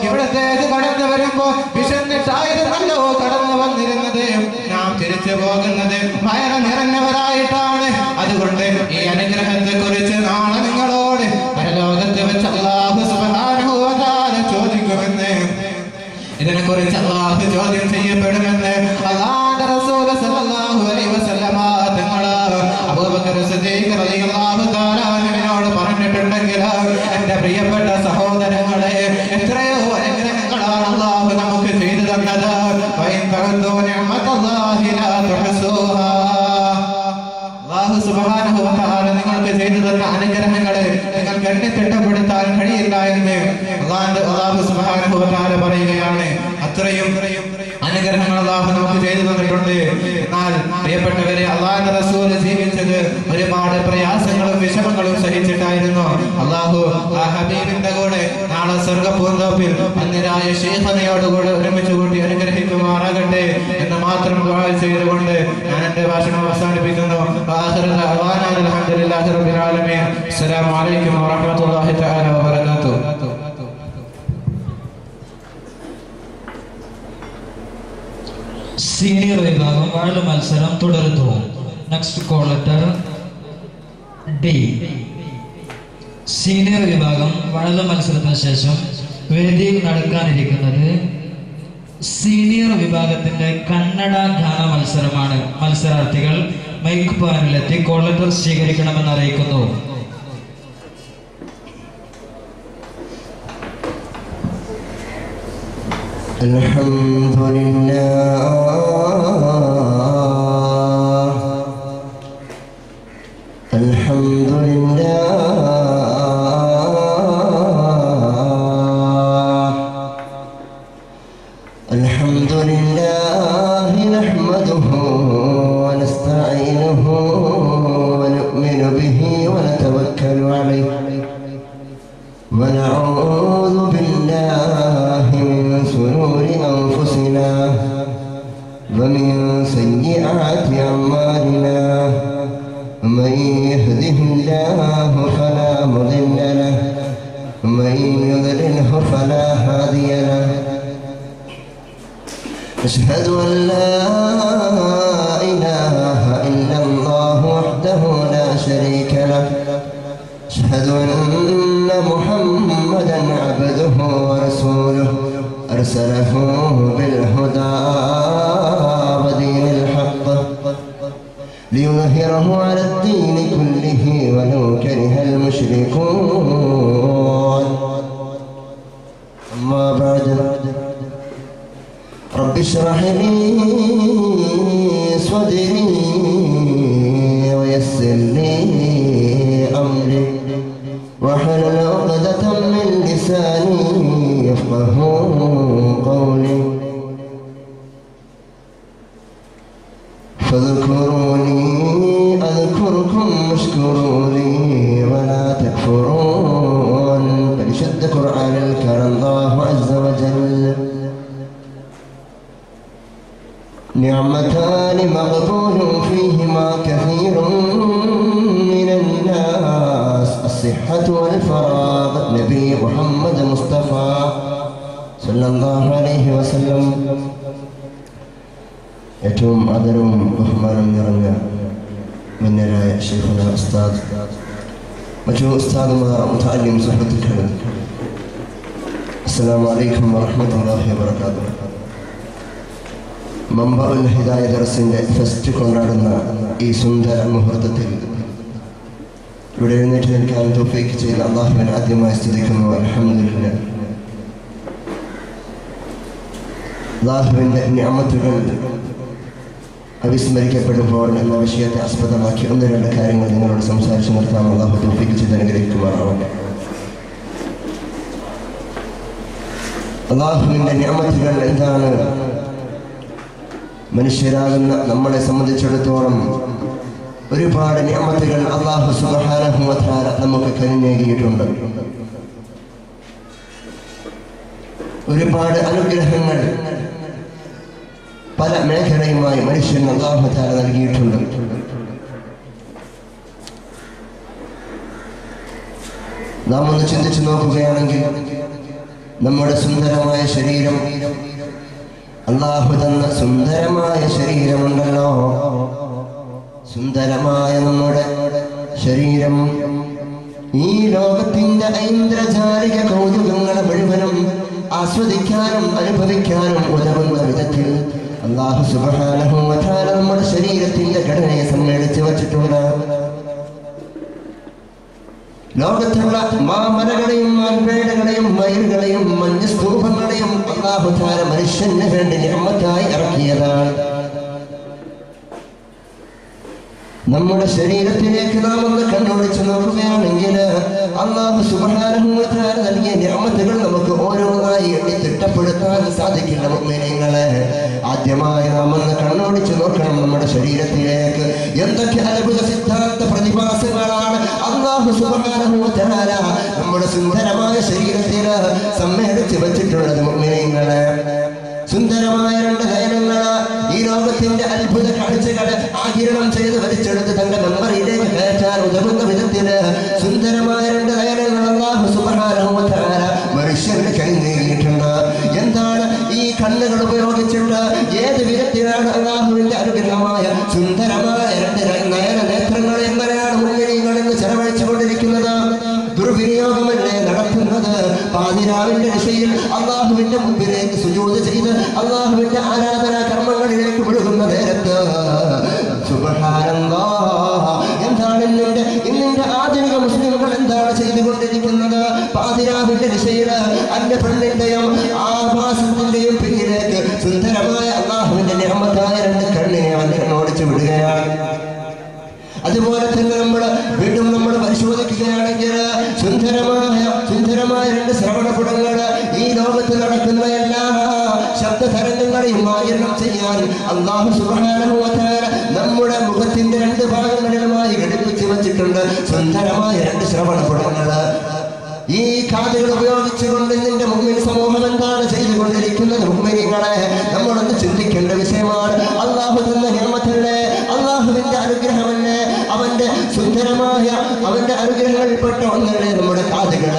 ഇവിടത്തേക്ക് കടന്നു വരുമ്പോ വിശന്നിട്ടായിരുന്നല്ലോ കടന്നു വന്നിരുന്നത്. നാം തിരിച്ചു പോകുന്നത് വയറ് നിറഞ്ഞവരായിട്ടാണ്. അതുകൊണ്ട് ഈ അനുഗ്രഹത്തെ കുറിച്ച് നാളെ നിങ്ങളോട് പരലോകത്ത് വെച്ച് അല്ലാഹു സുബ്ഹാനഹു വ തആല ചോദിക്കുമെന്ന്, ഇതിനെ കുറിച്ച് അല്ലാഹു ചോദ്യം ചെയ്യപ്പെടുമെന്ന് അല്ലാഹുവിന്റെ റസൂൽ സല്ലല്ലാഹു അലൈഹി വസല്ലമ തങ്ങൾ അബൂബക്കർ സിദ്ദീഖ് റളിയല്ലാഹു തആല അൻഹുവിനോട് പറഞ്ഞിട്ടുണ്ടെങ്കിൽ, എന്റെ പ്രിയപ്പെട്ട സഹോദരങ്ങളെ, എത്രയോ അനുഗ്രഹങ്ങളാണ് അല്ലാഹു നമുക്ക് ചെയ്തു തന്നത്. അല്ലാഹു സുബ്ഹാനഹു വ തആല നിങ്ങൾക്ക് ചെയ്തു തന്ന അനുഗ്രഹങ്ങളെ നിങ്ങൾക്ക് എണ്ണിത്തിട്ടപ്പെടുത്താൻ കഴിയില്ല എന്ന് അല്ലാഹു സുബ്ഹാനഹു വ തആല പറയുകയാണ്. അത്രയും അനുഗ്രഹങ്ങൾ അല്ലാഹു നമുക്ക് ചെയ്തു തന്നിട്ടുണ്ട്. എന്നാൽ പ്രിയപ്പെട്ടവരെ, അല്ലാഹുവിന്റെ റസൂൽ ജീവിച്ചത് ഒരുപാട് പ്രയാസങ്ങളും വിഷമങ്ങളും സഹിച്ചിട്ടായിരുന്നു. അല്ലാഹു ആ ഹബീബിന്റെ കൂടെ നാളെ സ്വർഗ്ഗപൂന്തോപ്പിൽ അന്യരായ ശൈഖനയോടുകൂടെ ഒരുമിച്ച് കൂട്ടി അനുഗ്രഹിക്കുമാറാകട്ടെ എന്ന് മാത്രം ദുആ ചെയ്തുകൊണ്ട് ഞാൻ എന്റെ ഭാഷണം അവസാനിപ്പിക്കുന്നു. അൽഹംദുലില്ലാഹി റബ്ബിൽ ആലമീൻ. അസ്സലാമു അലൈക്കും വറഹ്മത്തുള്ളാഹി തആല വബറകാതുഹു. സീനിയർ വിഭാഗം വാഴ മത്സരം തുടരുന്നു. Next call letter D. Senior വിഭാഗം വാഴ മത്സരത്തിന് ശേഷം വേദിയിൽ നടക്കാനിരിക്കുന്നത് സീനിയർ വിഭാഗത്തിന്റെ കന്നഡ ഗാന മത്സരമാണ്. മത്സരാർത്ഥികൾ മൈക്ക് പാനിലെത്തി കോൾ ലെറ്റർ സ്വീകരിക്കണമെന്ന് അറിയിക്കുന്നു. ونعوذ بالله من شرور أنفسنا ومن سيئات أعمالنا من يهده الله فلا مضل له ومن يضلله فلا هادي له أشهد أن لا إله إلا الله وحده لا شريك له أشهد أن محمدا عبده ورسوله أرسله بالهدى ودين الحق ليظهره على الدين كله ولو كره المشركون واحلل عقدة من لساني يفقهوا قولي فاذكروني أذكركم واشكروا لي ولا تكفرون. فلشد قرآن الكرم الله عز وجل نعمتان مغبون فيهما كثير من الناس الصحة والفراغ. نبي محمد مصطفى صلى الله عليه وسلم ഏറ്റവും ആദരവും ബഹുമാനം നിറഞ്ഞ മുന്നരായ ശൈഖുന ഉസ്താദ്, മറ്റു ഉസ്താദുമാർ, മുതഅല്ലിം സുഹൃത്തുക്കൾ, അസ്സലാമു അലൈക്കും വറഹ്മത്തുള്ളാഹി വബറകാതുഹു. മംബഉൽ ഹിദായ ദർസിന്റെ ഫെസ്റ്റ് കൊണ്ടാടുന്ന ഈ സുന്ദര മുഹൂർത്തത്തിൽ ഇവിടെ എഴുന്നേറ്റ് നിൽക്കാൻ തൗഫീഖ് ചെയ്ത അല്ലാഹുവിനെ ആദ്യമായി സ്തുതിക്കുന്നു. അൽഹംദുലില്ലാഹ്. അല്ലാഹുവിന്റെ നിഅമത്തുകൾ അവിസ്മരിക്കപ്പെടുമ്പോൾ എന്ന വിഷയത്തെ ആസ്പദമാക്കി ഒന്ന് രണ്ട് കാര്യങ്ങൾ നിങ്ങളോട് സംസാരിച്ചു നിർത്താം. അല്ലാഹു തൗഫീഖ് ചെയ്ത് അനുഗ്രഹിക്കുമാറാവട്ടെ. അല്ലാഹുവിന്റെ നിഅമത്തുകൾ എന്താണ്? മനുഷ്യരാകുന്ന നമ്മളെ സംബന്ധിച്ചിടത്തോളം ഒരുപാട് നിഅമത്തുകൾ അല്ലാഹു സുബ്ഹാനഹു വ തആല നമുക്ക് കനിഞ്ഞേകിയിട്ടുണ്ട്. ഒരുപാട് അനുഗ്രഹങ്ങൾ പല മേഖലയുമായി മനുഷ്യന് അല്ലാഹു തആല നൽകിയിട്ടുണ്ട്. നാം ഒന്ന് ചിന്തിച്ചു നോക്കുകയാണെങ്കിൽ നമ്മുടെ സുന്ദരമായ ശരീരം, അല്ലാഹു തന്ന സുന്ദരമായ ശരീരമുണ്ടല്ലോ, സുന്ദരമായ നമ്മുടെ ശരീരം ഈ ലോകത്തിന്റെ ഐന്ദ്രജാലിക കൗതുകങ്ങളെ മുഴുവനും ആസ്വദിക്കാനും അനുഭവിക്കാനും ഉതകുന്ന വിധത്തിൽ അല്ലാഹു സുബ്ഹാനഹു വ തആല നമ്മുടെ ശരീരത്തിന്റെ ഘടനയെ സമ്മേളിച്ച് വച്ചിട്ടുണ്ട്. ലോകത്തുള്ള മാമലകളെയും മാൻപേടകളെയും മയിലുകളെയും മഞ്ഞ് സ്തൂപങ്ങളെയും അല്ലാഹു തആല മനുഷ്യന് വേണ്ടി നിഅമത്തായി ഇറക്കിയതാണ്. നമ്മുടെ ശരീരത്തിലേക്ക് നാം ഒന്ന് കണ്ണോടിച്ചു നോക്കുകയാണെങ്കിൽ അല്ലാഹു സുബ്ഹാനഹു വ തആല നൽകിയ നിഅമത്തുകൾ നമുക്ക് ഓരോന്നായി എണ്ണി തിട്ടപ്പെടുത്താൻ സാധിക്കില്ല. മുഅ്മിനീങ്ങളെ, ആദ്യമായി നാം ഒന്ന് കണ്ണോടിച്ചു നോക്കണം നമ്മുടെ ശരീരത്തിലേക്ക്. എന്തൊക്കെ അത്ഭുത സിദ്ധാന്ത പ്രതിഭാസങ്ങളാണ് അല്ലാഹു സുബ്ഹാനഹു വ തആല നമ്മുടെ സുന്ദരമായ ശരീരത്തിൽ സമ്മേളിച്ച് വെച്ചിട്ടുള്ളത്. മുഅ്മിനീങ്ങളെ, സുന്ദരമായ രണ്ട് നയനങ്ങൾ ഈ ലോകത്തിന്റെ അത്ഭുത കാഴ്ചകൾ ആകിരണം ചെയ്ത് വലിച്ചെടുത്ത് തന്റെ മെമ്മറിയിലേക്ക് കയറ്റാൻ ഉതകുന്ന വിധത്തില് സുന്ദരമായ രണ്ട് നയനങ്ങൾ അല്ലാഹു സുബ്ഹാനഹു വ തആല മനുഷ്യന് കനിഞ്ഞേകിയിട്ടുണ്ട്. എന്താണ് ഈ കണ്ണുകൾ ഉപയോഗിച്ചിട്ട് ഏത് വിധത്തിലാണ് അല്ലാഹുവിന്റെ അനുഗ്രഹമായ സുന്ദരമായ രണ്ട് നയന നേത്രങ്ങൾ എങ്ങനെയാണ് മുഅ്മിനീങ്ങൾ ഇന്ന് ചെലവഴിച്ചു കൊണ്ടിരിക്കുന്നത്? ദുർവിനിയോഗമല്ലേ നടത്തുന്നത്? പാതിരാവിന്റെ ദിശയിൽ അല്ലാഹുവിന്റെ മുമ്പിലേക്ക് സുജൂദ് ചെയ്ത് അല്ലാഹുവിന്റെ ആരാധനാ കർമ്മങ്ങളിലേക്ക് മുഴുകുന്ന നേരത്ത് സുബ്ഹാനല്ലാഹ്, എന്താണ് ഇന്നിന്റെ ആധുനിക മുസ്ലിമുകൾ എന്താണ് ചെയ്തുകൊണ്ടിരിക്കുന്നത്? പാതിരാവിന്റെ ദിശയിൽ അന്യ പെണ്ണിന്റെയും ആഭാസത്തിന്റെയും പിന്നിലേക്ക് സുന്ദരമായ അല്ലാഹുവിന്റെ നിഅമത്തായ രണ്ട് കണ്ണിനെ അവൻ കണ്ണോടിച്ചു വിടുകയാണ്. അതുപോലെ തന്നെ വീണ്ടും നമ്മൾ പരിശോധിക്കുകയാണെങ്കിൽ സുന്ദരമായ രണ്ട് ശ്രവണപുടങ്ങൾ ഈ ലോകത്ത് നടക്കുന്ന എല്ലാ ശബ്ദ തരംഗങ്ങളെയും ആകിരണം ചെയ്യാൻ അല്ലാഹു സുബ്ഹാനഹു വ തആല നമ്മുടെ മുഖത്തിന്റെ രണ്ട് ഭാഗങ്ങളിലുമായി ഘടിപ്പിച്ചു വച്ചിട്ടുണ്ട് സുന്ദരമായ രണ്ട് ശ്രവണപുടങ്ങൾ. ഈ കാതുകൾ ഉപയോഗിച്ചുകൊണ്ട് നിന്റെ മുഅ്മിൻ സമൂഹം എന്താണ് ചെയ്തുകൊണ്ടിരിക്കുന്നത്? മുഅ്മിനീങ്ങളെ, നമ്മളൊന്ന് ചിന്തിക്കേണ്ട വിഷയമാണ്. അല്ലാഹു തന്ന നിഅമത്തല്ലേ, അല്ലാഹുവിന്റെ അനുഗ്രഹമല്ലേ, അവന്റെ സുന്ദരമായ അവന്റെ അനുഗ്രഹങ്ങളിൽപ്പെട്ട ഒന്നല്ലേ നമ്മുടെ കാതുകൾ.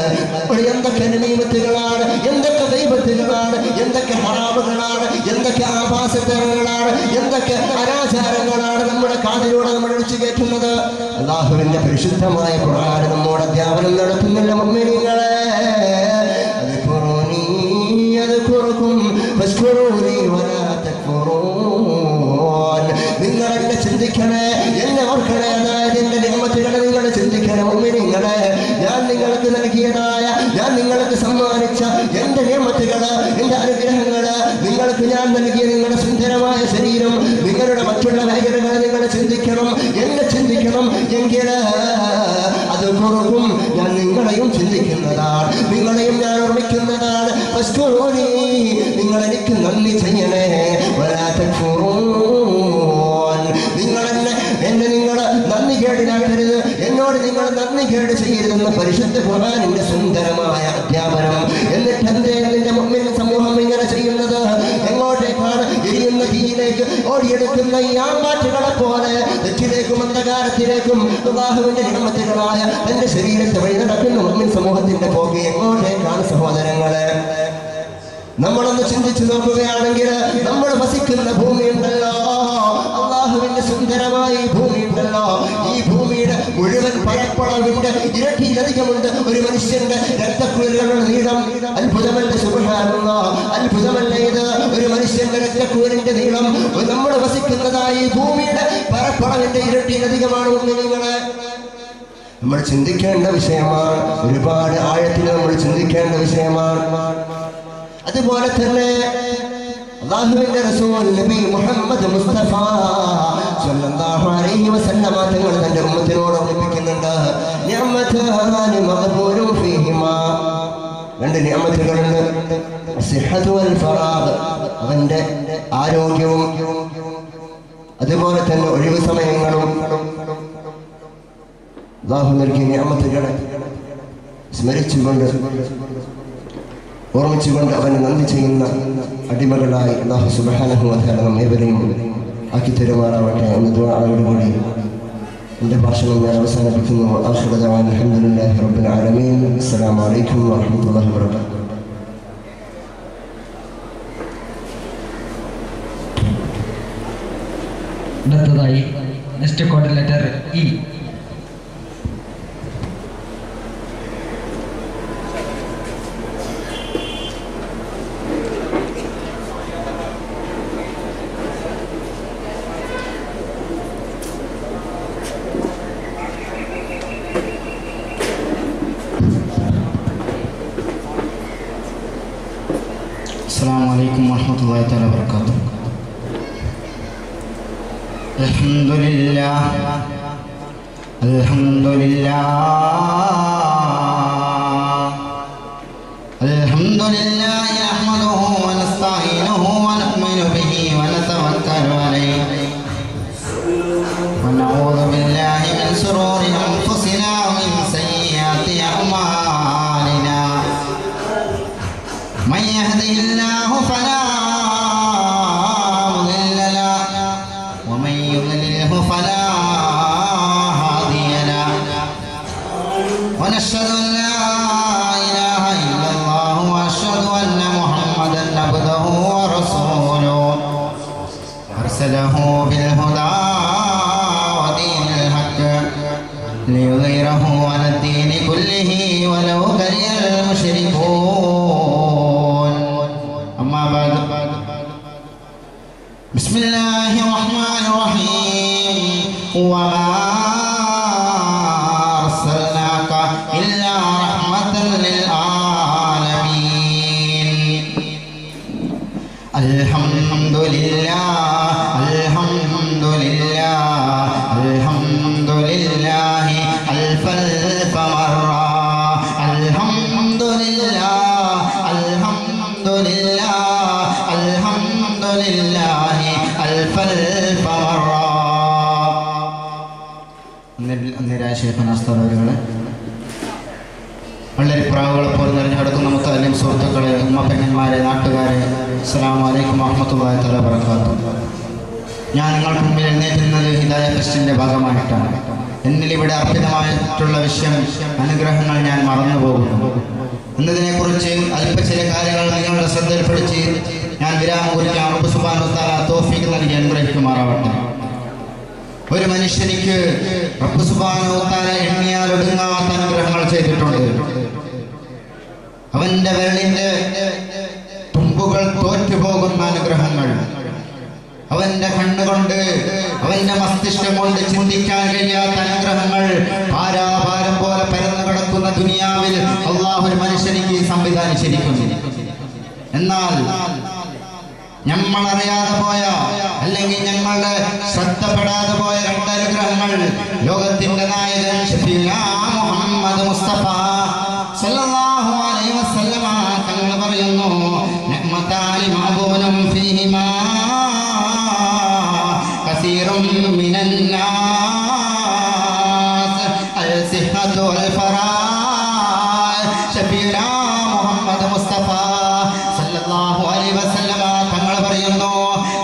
എന്തൊക്കെ നിയമത്തുകളാണ്, എന്തൊക്കെ ദൈവത്തുകളാണ്, എന്തൊക്കെ ഹറാമുകളാണ്, എന്തൊക്കെ ആഭാസത്തരങ്ങളാണ്, എന്തൊക്കെ അനാചാരങ്ങളാണ് നമ്മുടെ കാതിലൂടെ നമ്മൾ ഒഴിച്ചു കയറ്റുന്നത്. അല്ലാഹുവിന്റെ പരിശുദ്ധമായ ഖുർആൻ നമ്മോട് അധ്യാപനം നടത്തുന്നില്ല. മുഅ്മിനീങ്ങളെ, നിങ്ങൾ എന്നെ ചിന്തിക്കണേ, എന്നെ ഓർക്കണേ. അതായത് എന്റെ നിഅമത്തുകളെ നിങ്ങൾ ചിന്തിക്കണേ. മുഅ്മിനീങ്ങളെ, ഞാൻ നിങ്ങൾക്ക് നൽകിയതായ, ഞാൻ നിങ്ങൾക്ക് സമ്മാനിച്ച എന്റെ നിഅമത്തുകള്, എന്റെ അനുഗ്രഹങ്ങള്, നിങ്ങൾക്ക് ഞാൻ നൽകിയ നിങ്ങളുടെ സുന്ദരമായ ശരീരം, നിങ്ങളുടെ മറ്റുള്ള മേഖലകളെ നിങ്ങൾ ചിന്തിക്കണം, എന്നെ ചിന്തിക്കണം എങ്കിൽ അത് കുറുക്കും ഞാൻ നിങ്ങളെയും ചിന്തിക്കുന്നതാണ്, നിങ്ങളെയും ഞാൻ ഓർമ്മിക്കുന്നതാണ്. നിങ്ങൾ എനിക്ക് നന്ദി ചെയ്യണേ. നിങ്ങൾ നിങ്ങൾ നന്ദി കേടിനാക്കരുത്, എന്നോട് നിങ്ങൾ നന്ദി കേട് ചെയ്യരുതെന്ന് പരിശുദ്ധ ഖുർആനിന്റെ സുന്ദരമായ അധ്യാപനം. എന്നിട്ട് എന്റെ മുഅ്മിൻ സമൂഹം ഇങ്ങനെ ചെയ്യുന്നത് എങ്ങോട്ടേക്കാണ്? എരിയുന്ന തീയിലേക്ക് ഓടിയെടുക്കുന്ന ഈ ആമ്പാറ്റുകളെ പോലെ തെറ്റിലേക്കും അന്ധകാരത്തിലേക്കും അല്ലാഹുവിന്റെ നിഅമത്തുകളായ തന്റെ ശരീരത്തെ വഴി നടക്കുന്ന മുഅ്മിൻ സമൂഹത്തിന്റെ പോക്ക് എങ്ങോട്ടേക്കാണ് സഹോദരങ്ങളെ? നമ്മളൊന്ന് ചിന്തിച്ചു നോക്കുകയാണെങ്കിൽ നമ്മൾ വസിക്കുന്ന ഭൂമിയുണ്ടല്ലോ, അല്ലാഹുവിന്റെ സുന്ദരമായ ഈ ഭൂമിയുണ്ടല്ലോ, ഈ ഭൂമിയുടെ മുഴുവൻ പരപ്പളവിന്റെ ഇരട്ടിയിലധികമുണ്ട് ഒരു മനുഷ്യന്റെ രക്തക്കുഴലുകളുടെ നീളം. അത്ഭുതമല്ലേ സുബ്ഹാനല്ലാഹ്, അത്ഭുതമല്ലേ ഇത്? ഒരു മനുഷ്യന്റെ രക്തക്കുഴലിന്റെ നീളം നമ്മൾ വസിക്കുന്നതായി ഈ ഭൂമിയുടെ പരപ്പളവിന്റെ ഇരട്ടിയിലധികമാണ്. നിങ്ങളെ നമ്മൾ ചിന്തിക്കേണ്ട വിഷയമാണ്, ഒരുപാട് ആഴത്തിൽ നമ്മൾ ചിന്തിക്കേണ്ട വിഷയമാണ്. അതുപോലെ തന്നെ അല്ലാഹുവിന്റെ റസൂൽ നബി മുഹമ്മദ് മുസ്തഫ സ്വല്ലല്ലാഹു അലൈഹി വസല്ലമ തങ്ങൾ തന്റെ ഉമ്മത്തിനോട് ഓർമ്മിപ്പിക്കുന്നുണ്ട്, നിഅമതാനി മഗ്ബൂറുൻ ഫീഹിമാ. രണ്ട് നിഅമത്തുകളുണ്ട്, സിഹ്ഹതു വൽ ഫറാഗ്, അവന്റെ ആരോഗ്യവും അതുപോലെ തന്നെ ഒഴിവ് സമയങ്ങളും. അല്ലാഹു നൽകിയ നിഅമത്തുകളെ സ്മരിച്ചുകൊണ്ട് ഓർമ്മിച്ചുകൊണ്ട് അവന് നന്ദി ചെയ്യുന്ന അടിമകളായി അല്ലാഹു സുബ്ഹാനഹു വ തആല നമ്മേവരെയും ആക്കി തരുമാറാവട്ടെ എന്ന ദുആയോടുകൂടി എൻ്റെ ഭാഷണം ഞാൻ അവസാനിപ്പിക്കുന്നു. ആഖിറു ദഅവാന അൽഹംദുലില്ലാഹി റബ്ബിൽ ആലമീൻ. അസ്സലാമു അലൈക്കും വറഹ്മത്തുള്ളാഹി വബറകാതുഹു. അടുത്തതായി നെക്സ്റ്റ് കോഡ് ലെറ്റർ ഇ. السلام عليكم ورحمة الله تعالى وبركاته. الحمد لله الحمد لله الحمد لله نحمده ونستعينه ونؤمن به ونتوكل عليه ونعوذ بالله من شرور أنفسنا ومن سيئات أعمالنا. من يهده الله فلا مضل له ومن يضلله فلا هادي له. ونشهد أن لا إله إلا الله وأشهد أن محمدا عبده ورسوله أرسله بالهدى ودين الحق ليظهره على الدين كله ولو كره المشركون. أما بعد، بسم الله الرحمن الرحيم. وما أرسلناك إلا رحمة للعالمين. الحمد لله الحمد لله الحمد لله ألف ألف مرة. الحمد لله الحمد لله الحمد لله ألف ألف مرة. നിരാശയപ്പനാസ്തവരുകളെ, വളരെ പ്രാവുകളെ പോലെ നിറഞ്ഞെടുക്കുന്ന മുത്തല്ലിം സുഹൃത്തുക്കളെ, ഉമ്മപ്പെങ്ങന്മാരെ, നാട്ടുകാരെ, അസ്സലാമു അലൈക്കും വറഹ്മത്തുള്ളാഹി തആല വബറകാതുഹു. ഞാൻ നിങ്ങൾക്ക് മുമ്പിൽ എഴുന്നേറ്റുന്നത് ഹിദായ ഫെസ്റ്റിൻ്റെ ഭാഗമായിട്ടാണ്. എന്നിലിവിടെ അർപ്പിതമായിട്ടുള്ള വിഷയം അനുഗ്രഹങ്ങൾ ഞാൻ മറന്നു പോകുന്നു എന്നതിനെക്കുറിച്ച് അല്പ ചില കാര്യങ്ങൾ നിങ്ങളുടെ ശ്രദ്ധയിൽപ്പെടുത്തി ഞാൻ വിരാമം കുറിക്കാൻ റബ്ബ് സുബ്ഹാനഹു വ തആല തൗഫീഖ് നൽകി അനുഗ്രഹിക്കുമാറാവട്ടെ. ഒരു മനുഷ്യനിക്ക് റബ്ബ് സുബ്ഹാനഹു വ തആല എണ്ണിയാൽ ഒടുങ്ങാത്ത അനുഗ്രഹങ്ങൾ ചെയ്തിട്ടുണ്ട്. അവന്റെ വിരലിന്റെ തുമ്പുകൾ തോറ്റുപോകുന്ന അനുഗ്രഹങ്ങൾ, അവന്റെ കണ്ണുകൊണ്ട് അവന്റെ മസ്തിഷ്കം കൊണ്ട് ചിന്തിക്കാൻ കഴിയാത്ത അനുഗ്രഹങ്ങൾ, പാരാഭാരം പോലെ പരന്നു കിടക്കുന്ന ദുനിയാവിൽ അല്ലാഹു ഒരു മനുഷ്യനിക്ക് സംവിധാനിച്ചിരിക്കുന്നു. എന്നാൽ നമ്മളറിയാതെ പോയ അല്ലെങ്കിൽ ഞങ്ങളുടെ ശ്രദ്ധപ്പെടാതെ പോയ രണ്ടനുഗ്രഹങ്ങൾ ലോകത്തിന്റെ നായകൻ ഷഫീഉനാ മുഹമ്മദ് മുസ്തഫ സല്ലല്ലാഹു അലൈഹി വസല്ലമ തങ്ങൾ പറയുന്നു നിഅമതാനി മഅബൂനും ഫീഹിമാ കസീറും മിനൻ നാസ് അൽസിഹതു വൽ ഫറാ ഷഫീഉനാ മുഹമ്മദ് മുസ്തഫ സല്ലല്ലാഹു അലൈഹി വസല്ലമ തങ്ങൾ പറയുന്നു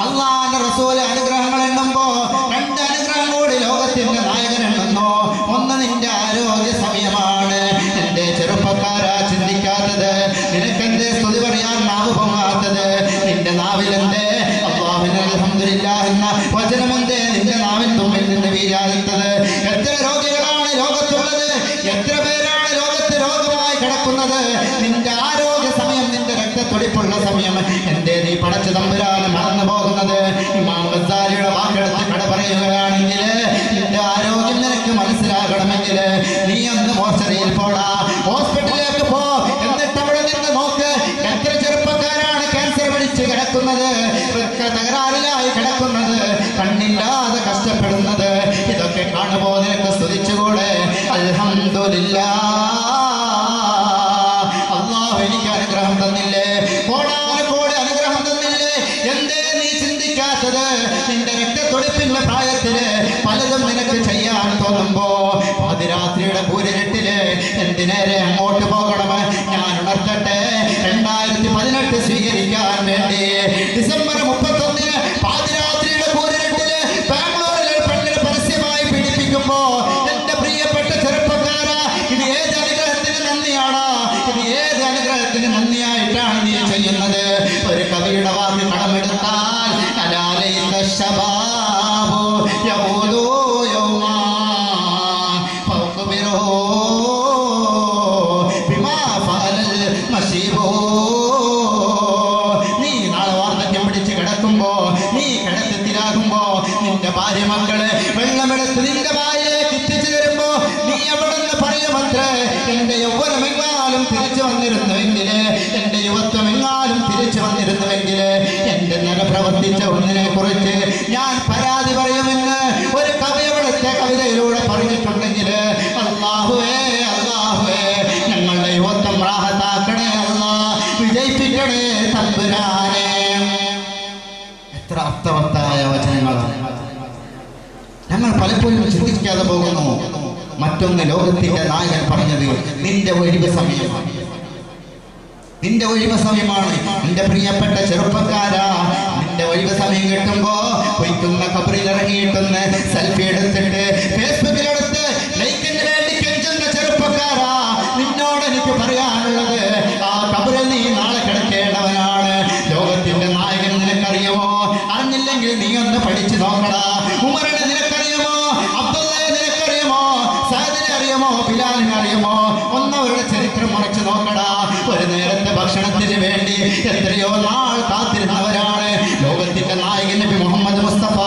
അല്ലാഹുവിന്റെ റസൂൽ അനുഗ്രഹങ്ങൾ എണ്ണുമ്പോ രണ്ട് അനുഗ്രഹം കൂടി ലോകത്തിന്റെ നായകൻ എണ്ണുന്നു. ഒന്ന് നിന്റെ ആരോഗ്യ സമയമാണ്. എന്റെ ചെറുപ്പക്കാരാ ചിന്തിക്കാത്തത്, നിനക്കെന്തേ സ്തുതി പറയാൻ നാവ് പൊങ്ങാത്തത്? നിന്റെ നാവിലെന്തേ അല്ലാഹുവിന് അൽഹംദുലില്ലാഹ് എന്ന വചനമെന്തേ നിന്റെ നാവിൻ തുമ്പിൽ നിന്ന് വീഴാത്തത്? എത്ര രോഗികളാണ് ലോകത്തുള്ളത്, എത്ര പേരാണ് ലോകത്ത് രോഗമായി കിടക്കുന്നത്? നിന്റെ ആരോഗ്യ സമയം, നിന്റെ രക്തത്തൊടിപ്പുള്ള സമയം എന്തേ നീ പടച്ച തമ്പുരാനെ മറന്നു പോകുന്നത്? ഇമാം ഗസാലിയുടെ വാക്കെടുത്ത് കട പറയുകയാണെങ്കിൽ നിന്റെ ആരോഗ്യം നിനക്ക് മനസ്സിലാകണമെങ്കിൽ നീ ഒന്ന് മോർച്ചറിയിൽ പോടാ, ഹോസ്പിറ്റലിലേക്ക് പോ. എന്നിട്ട് അവിടെ നിന്ന് നോക്ക്, എത്ര ചെറുപ്പക്കാരാണ് ക്യാൻസർ പിടിച്ച് കിടക്കുന്നത്, തകരാറിലായി കിടക്കുന്നത്, കണ്ണില്ലാതെ കഷ്ടപ്പെടുന്നത്. ഇതൊക്കെ കാണുമ്പോൾ നിനക്ക് സ്തുതിച്ചുകൂടെ? അൽഹംദുലില്ലാഹ്, അല്ലാഹു എനിക്ക് അനുഗ്രഹം തന്നില്ലേ, കോടാനുകോടി അനുഗ്രഹം തന്നില്ലേ, എന്തേ നീ ചിന്തിക്കാത്തത്? നിന്റെ രക്തത്തൊടിപ്പിന്റെ പ്രായത്തില് പലതും നിനക്ക് ചെയ്യാൻ തോന്നുമ്പോ പാതിരാത്രിയുടെ കൂരിരുട്ടില് എന്തിനേരെ അങ്ങോട്ട് പോകണം? ഞാൻ ഉണർത്തട്ടെ, 2018 സ്വീകരിക്കാൻ വേണ്ടി ഡിസംബർ 31 പാതിരാത്രിയുടെ കൂരിരുട്ടില് ബാംഗ്ലൂരിൽ പെണ്ണിനെ പരസ്യമായി പീഡിപ്പിക്കുമ്പോ എന്റെ പ്രിയപ്പെട്ട ചെറുപ്പക്കാരാ, ഇത് ഏത് അനുഗ്രഹത്തിന് നന്ദിയാണ്? ഇത് ഏത് അനുഗ്രഹത്തിന് നന്ദിയായിട്ടാണ് നീ ചെയ്യുന്നത്? ഒരു കവിയുടെ വാക്ക് കടമെടുത്താൽ അലാലൈസ ശബാബു യഖൂലു യൗമാ ഫഖബിറു ബിമാ ഫഅലൽ മശീബു. നീ നാളെ വാർദ്ധക്യം പിടിച്ച് കിടക്കുമ്പോ, നീ കിടത്തത്തിലാകുമ്പോ, നിന്റെ ഭാര്യ മക്കള് വെള്ളമെടുത്ത് നിന്റെ വായിലേക്ക് എത്തിച്ചു തരുമ്പോ നീ എവിടെ നിന്ന് പറയുമത്രേ, എന്റെ യൗവനമെങ്ങാലും തിരിച്ചു വന്നിരുന്നുവെങ്കില്, എന്റെ യുവത്വമെങ്ങാലും തിരിച്ചു വന്നിരുന്നുവെങ്കില് എന്റെ നില പ്രവർത്തിച്ച ഒന്നിനെ കുറിച്ച് ഞാൻ പരാതി പറയുമെന്ന് ഒരു കവി അവിടുത്തെ കവിതയിലൂടെ പറഞ്ഞിട്ടുണ്ടെങ്കിൽ അല്ലാഹുവേ, അല്ലാഹുവേ ഞങ്ങളുടെ യുവത്വം റാഹത്താക്കണേ അല്ലാ, വിജയിപ്പിക്കണേ തമ്പുരാനെ. എത്ര അർത്ഥവത്തായ വചനങ്ങളാണ്. ഞങ്ങൾ പലപ്പോഴും ചിന്തിക്കാതെ പോകുന്നു. മറ്റൊന്ന് ലോകത്തിന്റെ നായകൻ പറഞ്ഞത് നിന്റെ ഒഴിവ് സമയമാണ്, നിന്റെ ഒഴിവ് സമയമാണ്. നിന്റെ പ്രിയപ്പെട്ട ചെറുപ്പക്കാരാ, നിന്റെ ഒഴിവ് സമയം കിട്ടുമ്പോ പൊയ്ക്കുന്ന കബറിൽ ഇറങ്ങിയിട്ടൊന്ന് സെൽഫി എടുത്തിട്ട് ഫേസ്ബുക്കിലെടുത്ത് ലൈക്കിന് വേണ്ടി കെഞ്ചുന്ന ചെറുപ്പക്കാരാ, നിന്നോട് എനിക്ക് പറയാനുള്ളത്, ആ കബറിൽ നീ നാളെ കിടക്കേണ്ടവനാണ്. ലോകത്തിന്റെ നായകൻ നിനക്കറിയുമോ? അറിഞ്ഞില്ലെങ്കിൽ നീ ഒന്ന് പഠിച്ചു നോക്കടാ. ഉമറിനെ നിനക്കറിയുമോ? അബ്ദുള്ളയെ നിനക്കറിയുമോ? സഅദിനെ അറിയുമോ? ബിലാലിനെ അറിയുമോ? ഒന്നവരുടെ ചരിത്രം മറിച്ചു നോക്കടാ. ഒരു നേരത്തെ ഭക്ഷണത്തിന് വേണ്ടി എത്രയോ നാൾ കാത്തിരുന്നവരാണ് ലോകത്തിന്റെ നായകൻ നബി മുഹമ്മദ് മുസ്തഫ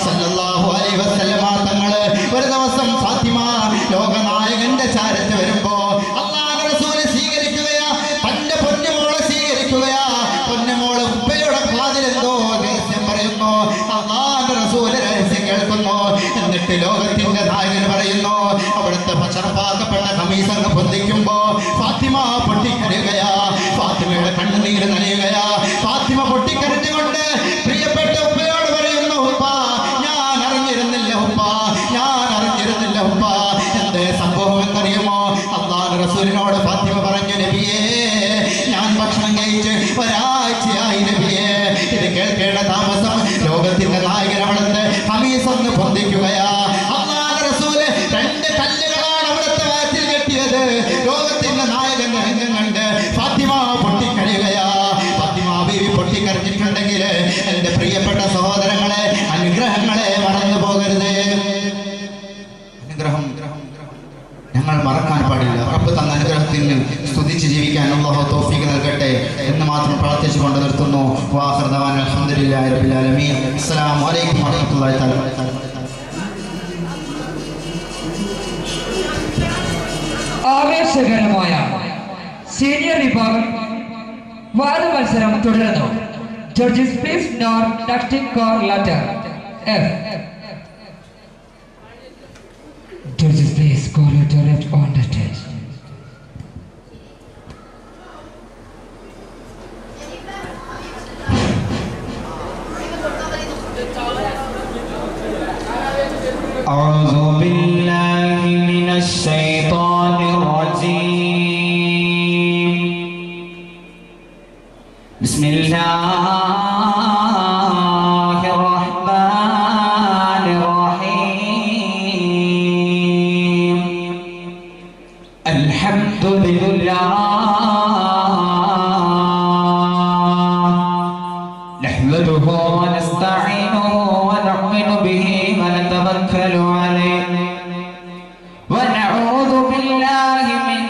സല്ലല്ലാഹു അലൈഹി വസല്ലമ തങ്ങള്. ഒരു ദിവസം ഫാത്തിമ ലോകനായകന്റെ ചാരത്ത് വരുമ്പോ അല്ലാഹുവിന്റെ റസൂൽ സ്വീകരിക്കുകയാ, തന്റെ പൊന്നുമോളെ സ്വീകരിക്കുകയാ. പൊന്നുമോള് ഉപ്പയുടെ കാതിലെന്തോ രഹസ്യം പറയുന്നു, അല്ലാഹുവിന്റെ റസൂൽ രഹസ്യം കേൾക്കുന്നു. എന്നിട്ട് ലോകത്തിന്റെ നായകൻ പറയുന്നു, അവിടുത്തെ പച്ചറപ്പാക്കപ്പെട്ട ഖമീസ് അങ്ങ് പൊന്തിക്കുമ്പോ ഫാത്തിമ പൊട്ടിക്കരയുകയാ, ഫാത്തിമയുടെ കണ്ണുനീര് നനയുകയാ. ഫാത്തിമ പൊട്ടിക്കരഞ്ഞുകൊണ്ട് പ്രിയപ്പെട്ട ഉപ്പയോട് പറയുന്നു, ഉപ്പ ഞാൻ അറിഞ്ഞിരുന്നില്ല, ഉപ്പ ഞാൻ അറിഞ്ഞിരുന്നില്ല, ഉപ്പ എന്തേ സംഭവം എന്നറിയുമോ? അല്ലാഹുവിന്റെ റസൂലിനോട് ഫാത്തിമ പറഞ്ഞു, നബിയേ ഞാൻ ഭക്ഷണം കഴിച്ച് ഒരാഴ്ചയായി നബിയേ. ഇത് കേൾക്കേണ്ട താമസം ലോകത്തിന്റെ നായകൻ അവിടുത്തെ ഖമീസ് ഒന്ന് പൊന്തിക്കുകയാ. അല്ലാഹുവിന്റെ റസൂല് 2 കല്ലുകളാണ് അവിടുത്തെ വയറ്റിൽ കെട്ടിയത്. ലോകത്തിന്റെ നായകൻ രംഗം കണ്ട് ഫാത്തിമ പൊട്ടിക്കരയുകയാ. ഫാത്തിമ ബീവി പൊട്ടിക്കരഞ്ഞിട്ടുണ്ടെങ്കിൽ എന്റെ പ്രിയപ്പെട്ട സഹോദരങ്ങളെ, അനുഗ്രഹങ്ങളെ മറന്നു പോകരുത്. അനുഗ്രഹം ഞങ്ങൾ മറക്കാൻ പാടില്ല. റബ്ബ് തന്ന അനുഗ്രഹത്തിന് സ്തുതിച്ച് ജീവിക്കാൻ അല്ലാഹു തൗഫീഖ് നൽകട്ടെ എന്ന് മാത്രം പ്രാർത്ഥിച്ചുകൊണ്ട് നിർത്തുന്നു. വാഖിറു ദഅവാന അൽഹംദുലില്ലാഹി റബ്ബിൽ ആലമീൻ. അസ്സലാമു അലൈക്കും വറഹ്മത്തുള്ളാഹി തആല. ആവേശകരമായ സീനിയർ വിഭാഗം വാദ മത്സരം തുടരുന്നു. Judges, please note texting call letter F. Judges, please call letter F on the stage. أعوذ بالله من الشيطان الرجيم. بسم الله الرحمن الرحيم. الحمد لله نحمده ونستعينه ونؤمن به ونتوكل عليه ونعوذ بالله من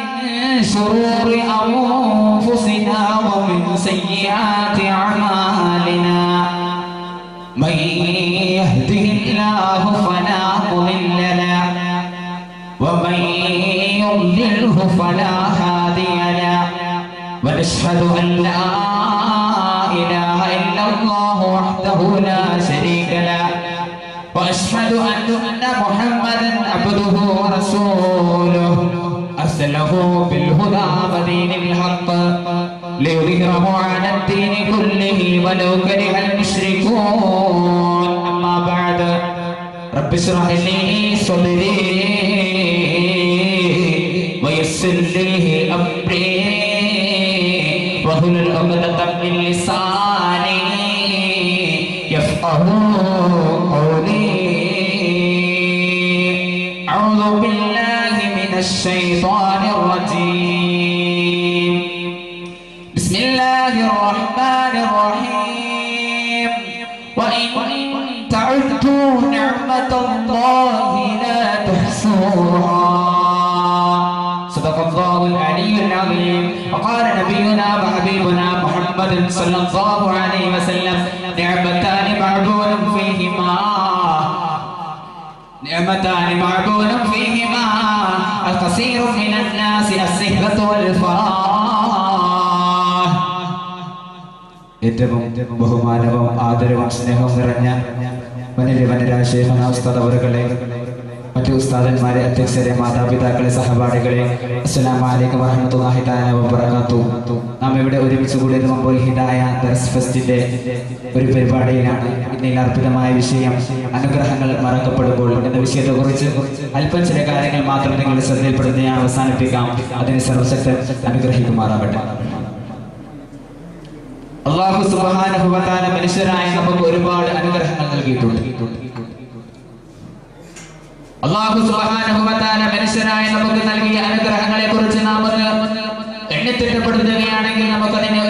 شرور أنفسنا ومن سيئات أعمالنا. من يهده الله فلا مضل له ومن يضلله فلا هادي له. ونشهد أن لا إله إلا الله وحده لا شريك له وأشهد أن محمدا عبده ورسوله أرسله بالهدى ودين الحق ليظهره على الدين كله ولو كره المشركون. أما بعد رب اشرح لي صدري ويسر لي أمري واحلل عقدة من لساني يفقهوا قولي. أعوذ بالله من الشيطان الرجيم. بسم الله الرحمن الرحيم. وإن تعدوا نعمة الله لا تحصوها. صدق الله العلي العظيم. وقال نبينا وحبيبنا محمد صلى الله عليه وسلم: نعمتان معبود فيهما الكثير من الناس الصحة والفراغ. ഏറ്റവും ബഹുമാനവും ആദരവും സ്നേഹവും നിറഞ്ഞ വനരാശേഖന ഉസ്താദ് അവറുകളെ, മറ്റു ഉസ്താദന്മാരെ, അധ്യക്ഷരെ, മാതാപിതാക്കളെ, സഹപാഠികളെ, അസ്സലാമു അലൈക്കും വറഹ്മത്തുള്ളാഹി തആല വബറകാതുഹു. നാം ഇവിടെ ഒരുമിച്ച് കൂടിയത് മുമ്പ് ഹിദായ ദർസ് ഫെസ്റ്റിന്റെ ഒരു പരിപാടിയിലാണ്. ഇന്നീ അർപ്പിതമായ വിഷയം അനുഗ്രഹങ്ങൾ മറക്കപ്പെടുമ്പോൾ എന്ന വിഷയത്തെക്കുറിച്ച് അല്പം ചില കാര്യങ്ങൾ മാത്രം നിങ്ങളുടെ ശ്രദ്ധയിൽപ്പെടുത്തി ഞാൻ അവസാനിപ്പിക്കാം. അതിന് സർവശക്തൻ അനുഗ്രഹിക്കുമാറാവട്ടെ. അല്ലാഹു സുബ്ഹാനഹു വ തആല മനുഷ്യരായ നമുക്ക് ഒരുപാട് അനുഗ്രഹങ്ങൾ നൽകിയിട്ടുണ്ട്. അല്ലാഹു സുബ്ഹാനഹു വ തആല മനുഷ്യരായ നമുക്ക് നൽകിയ അനുഗ്രഹങ്ങളെ കുറിച്ച് നാം എണ്ണിത്തിട്ടപ്പെടുകയാണെങ്കിൽ നമുക്കതിന്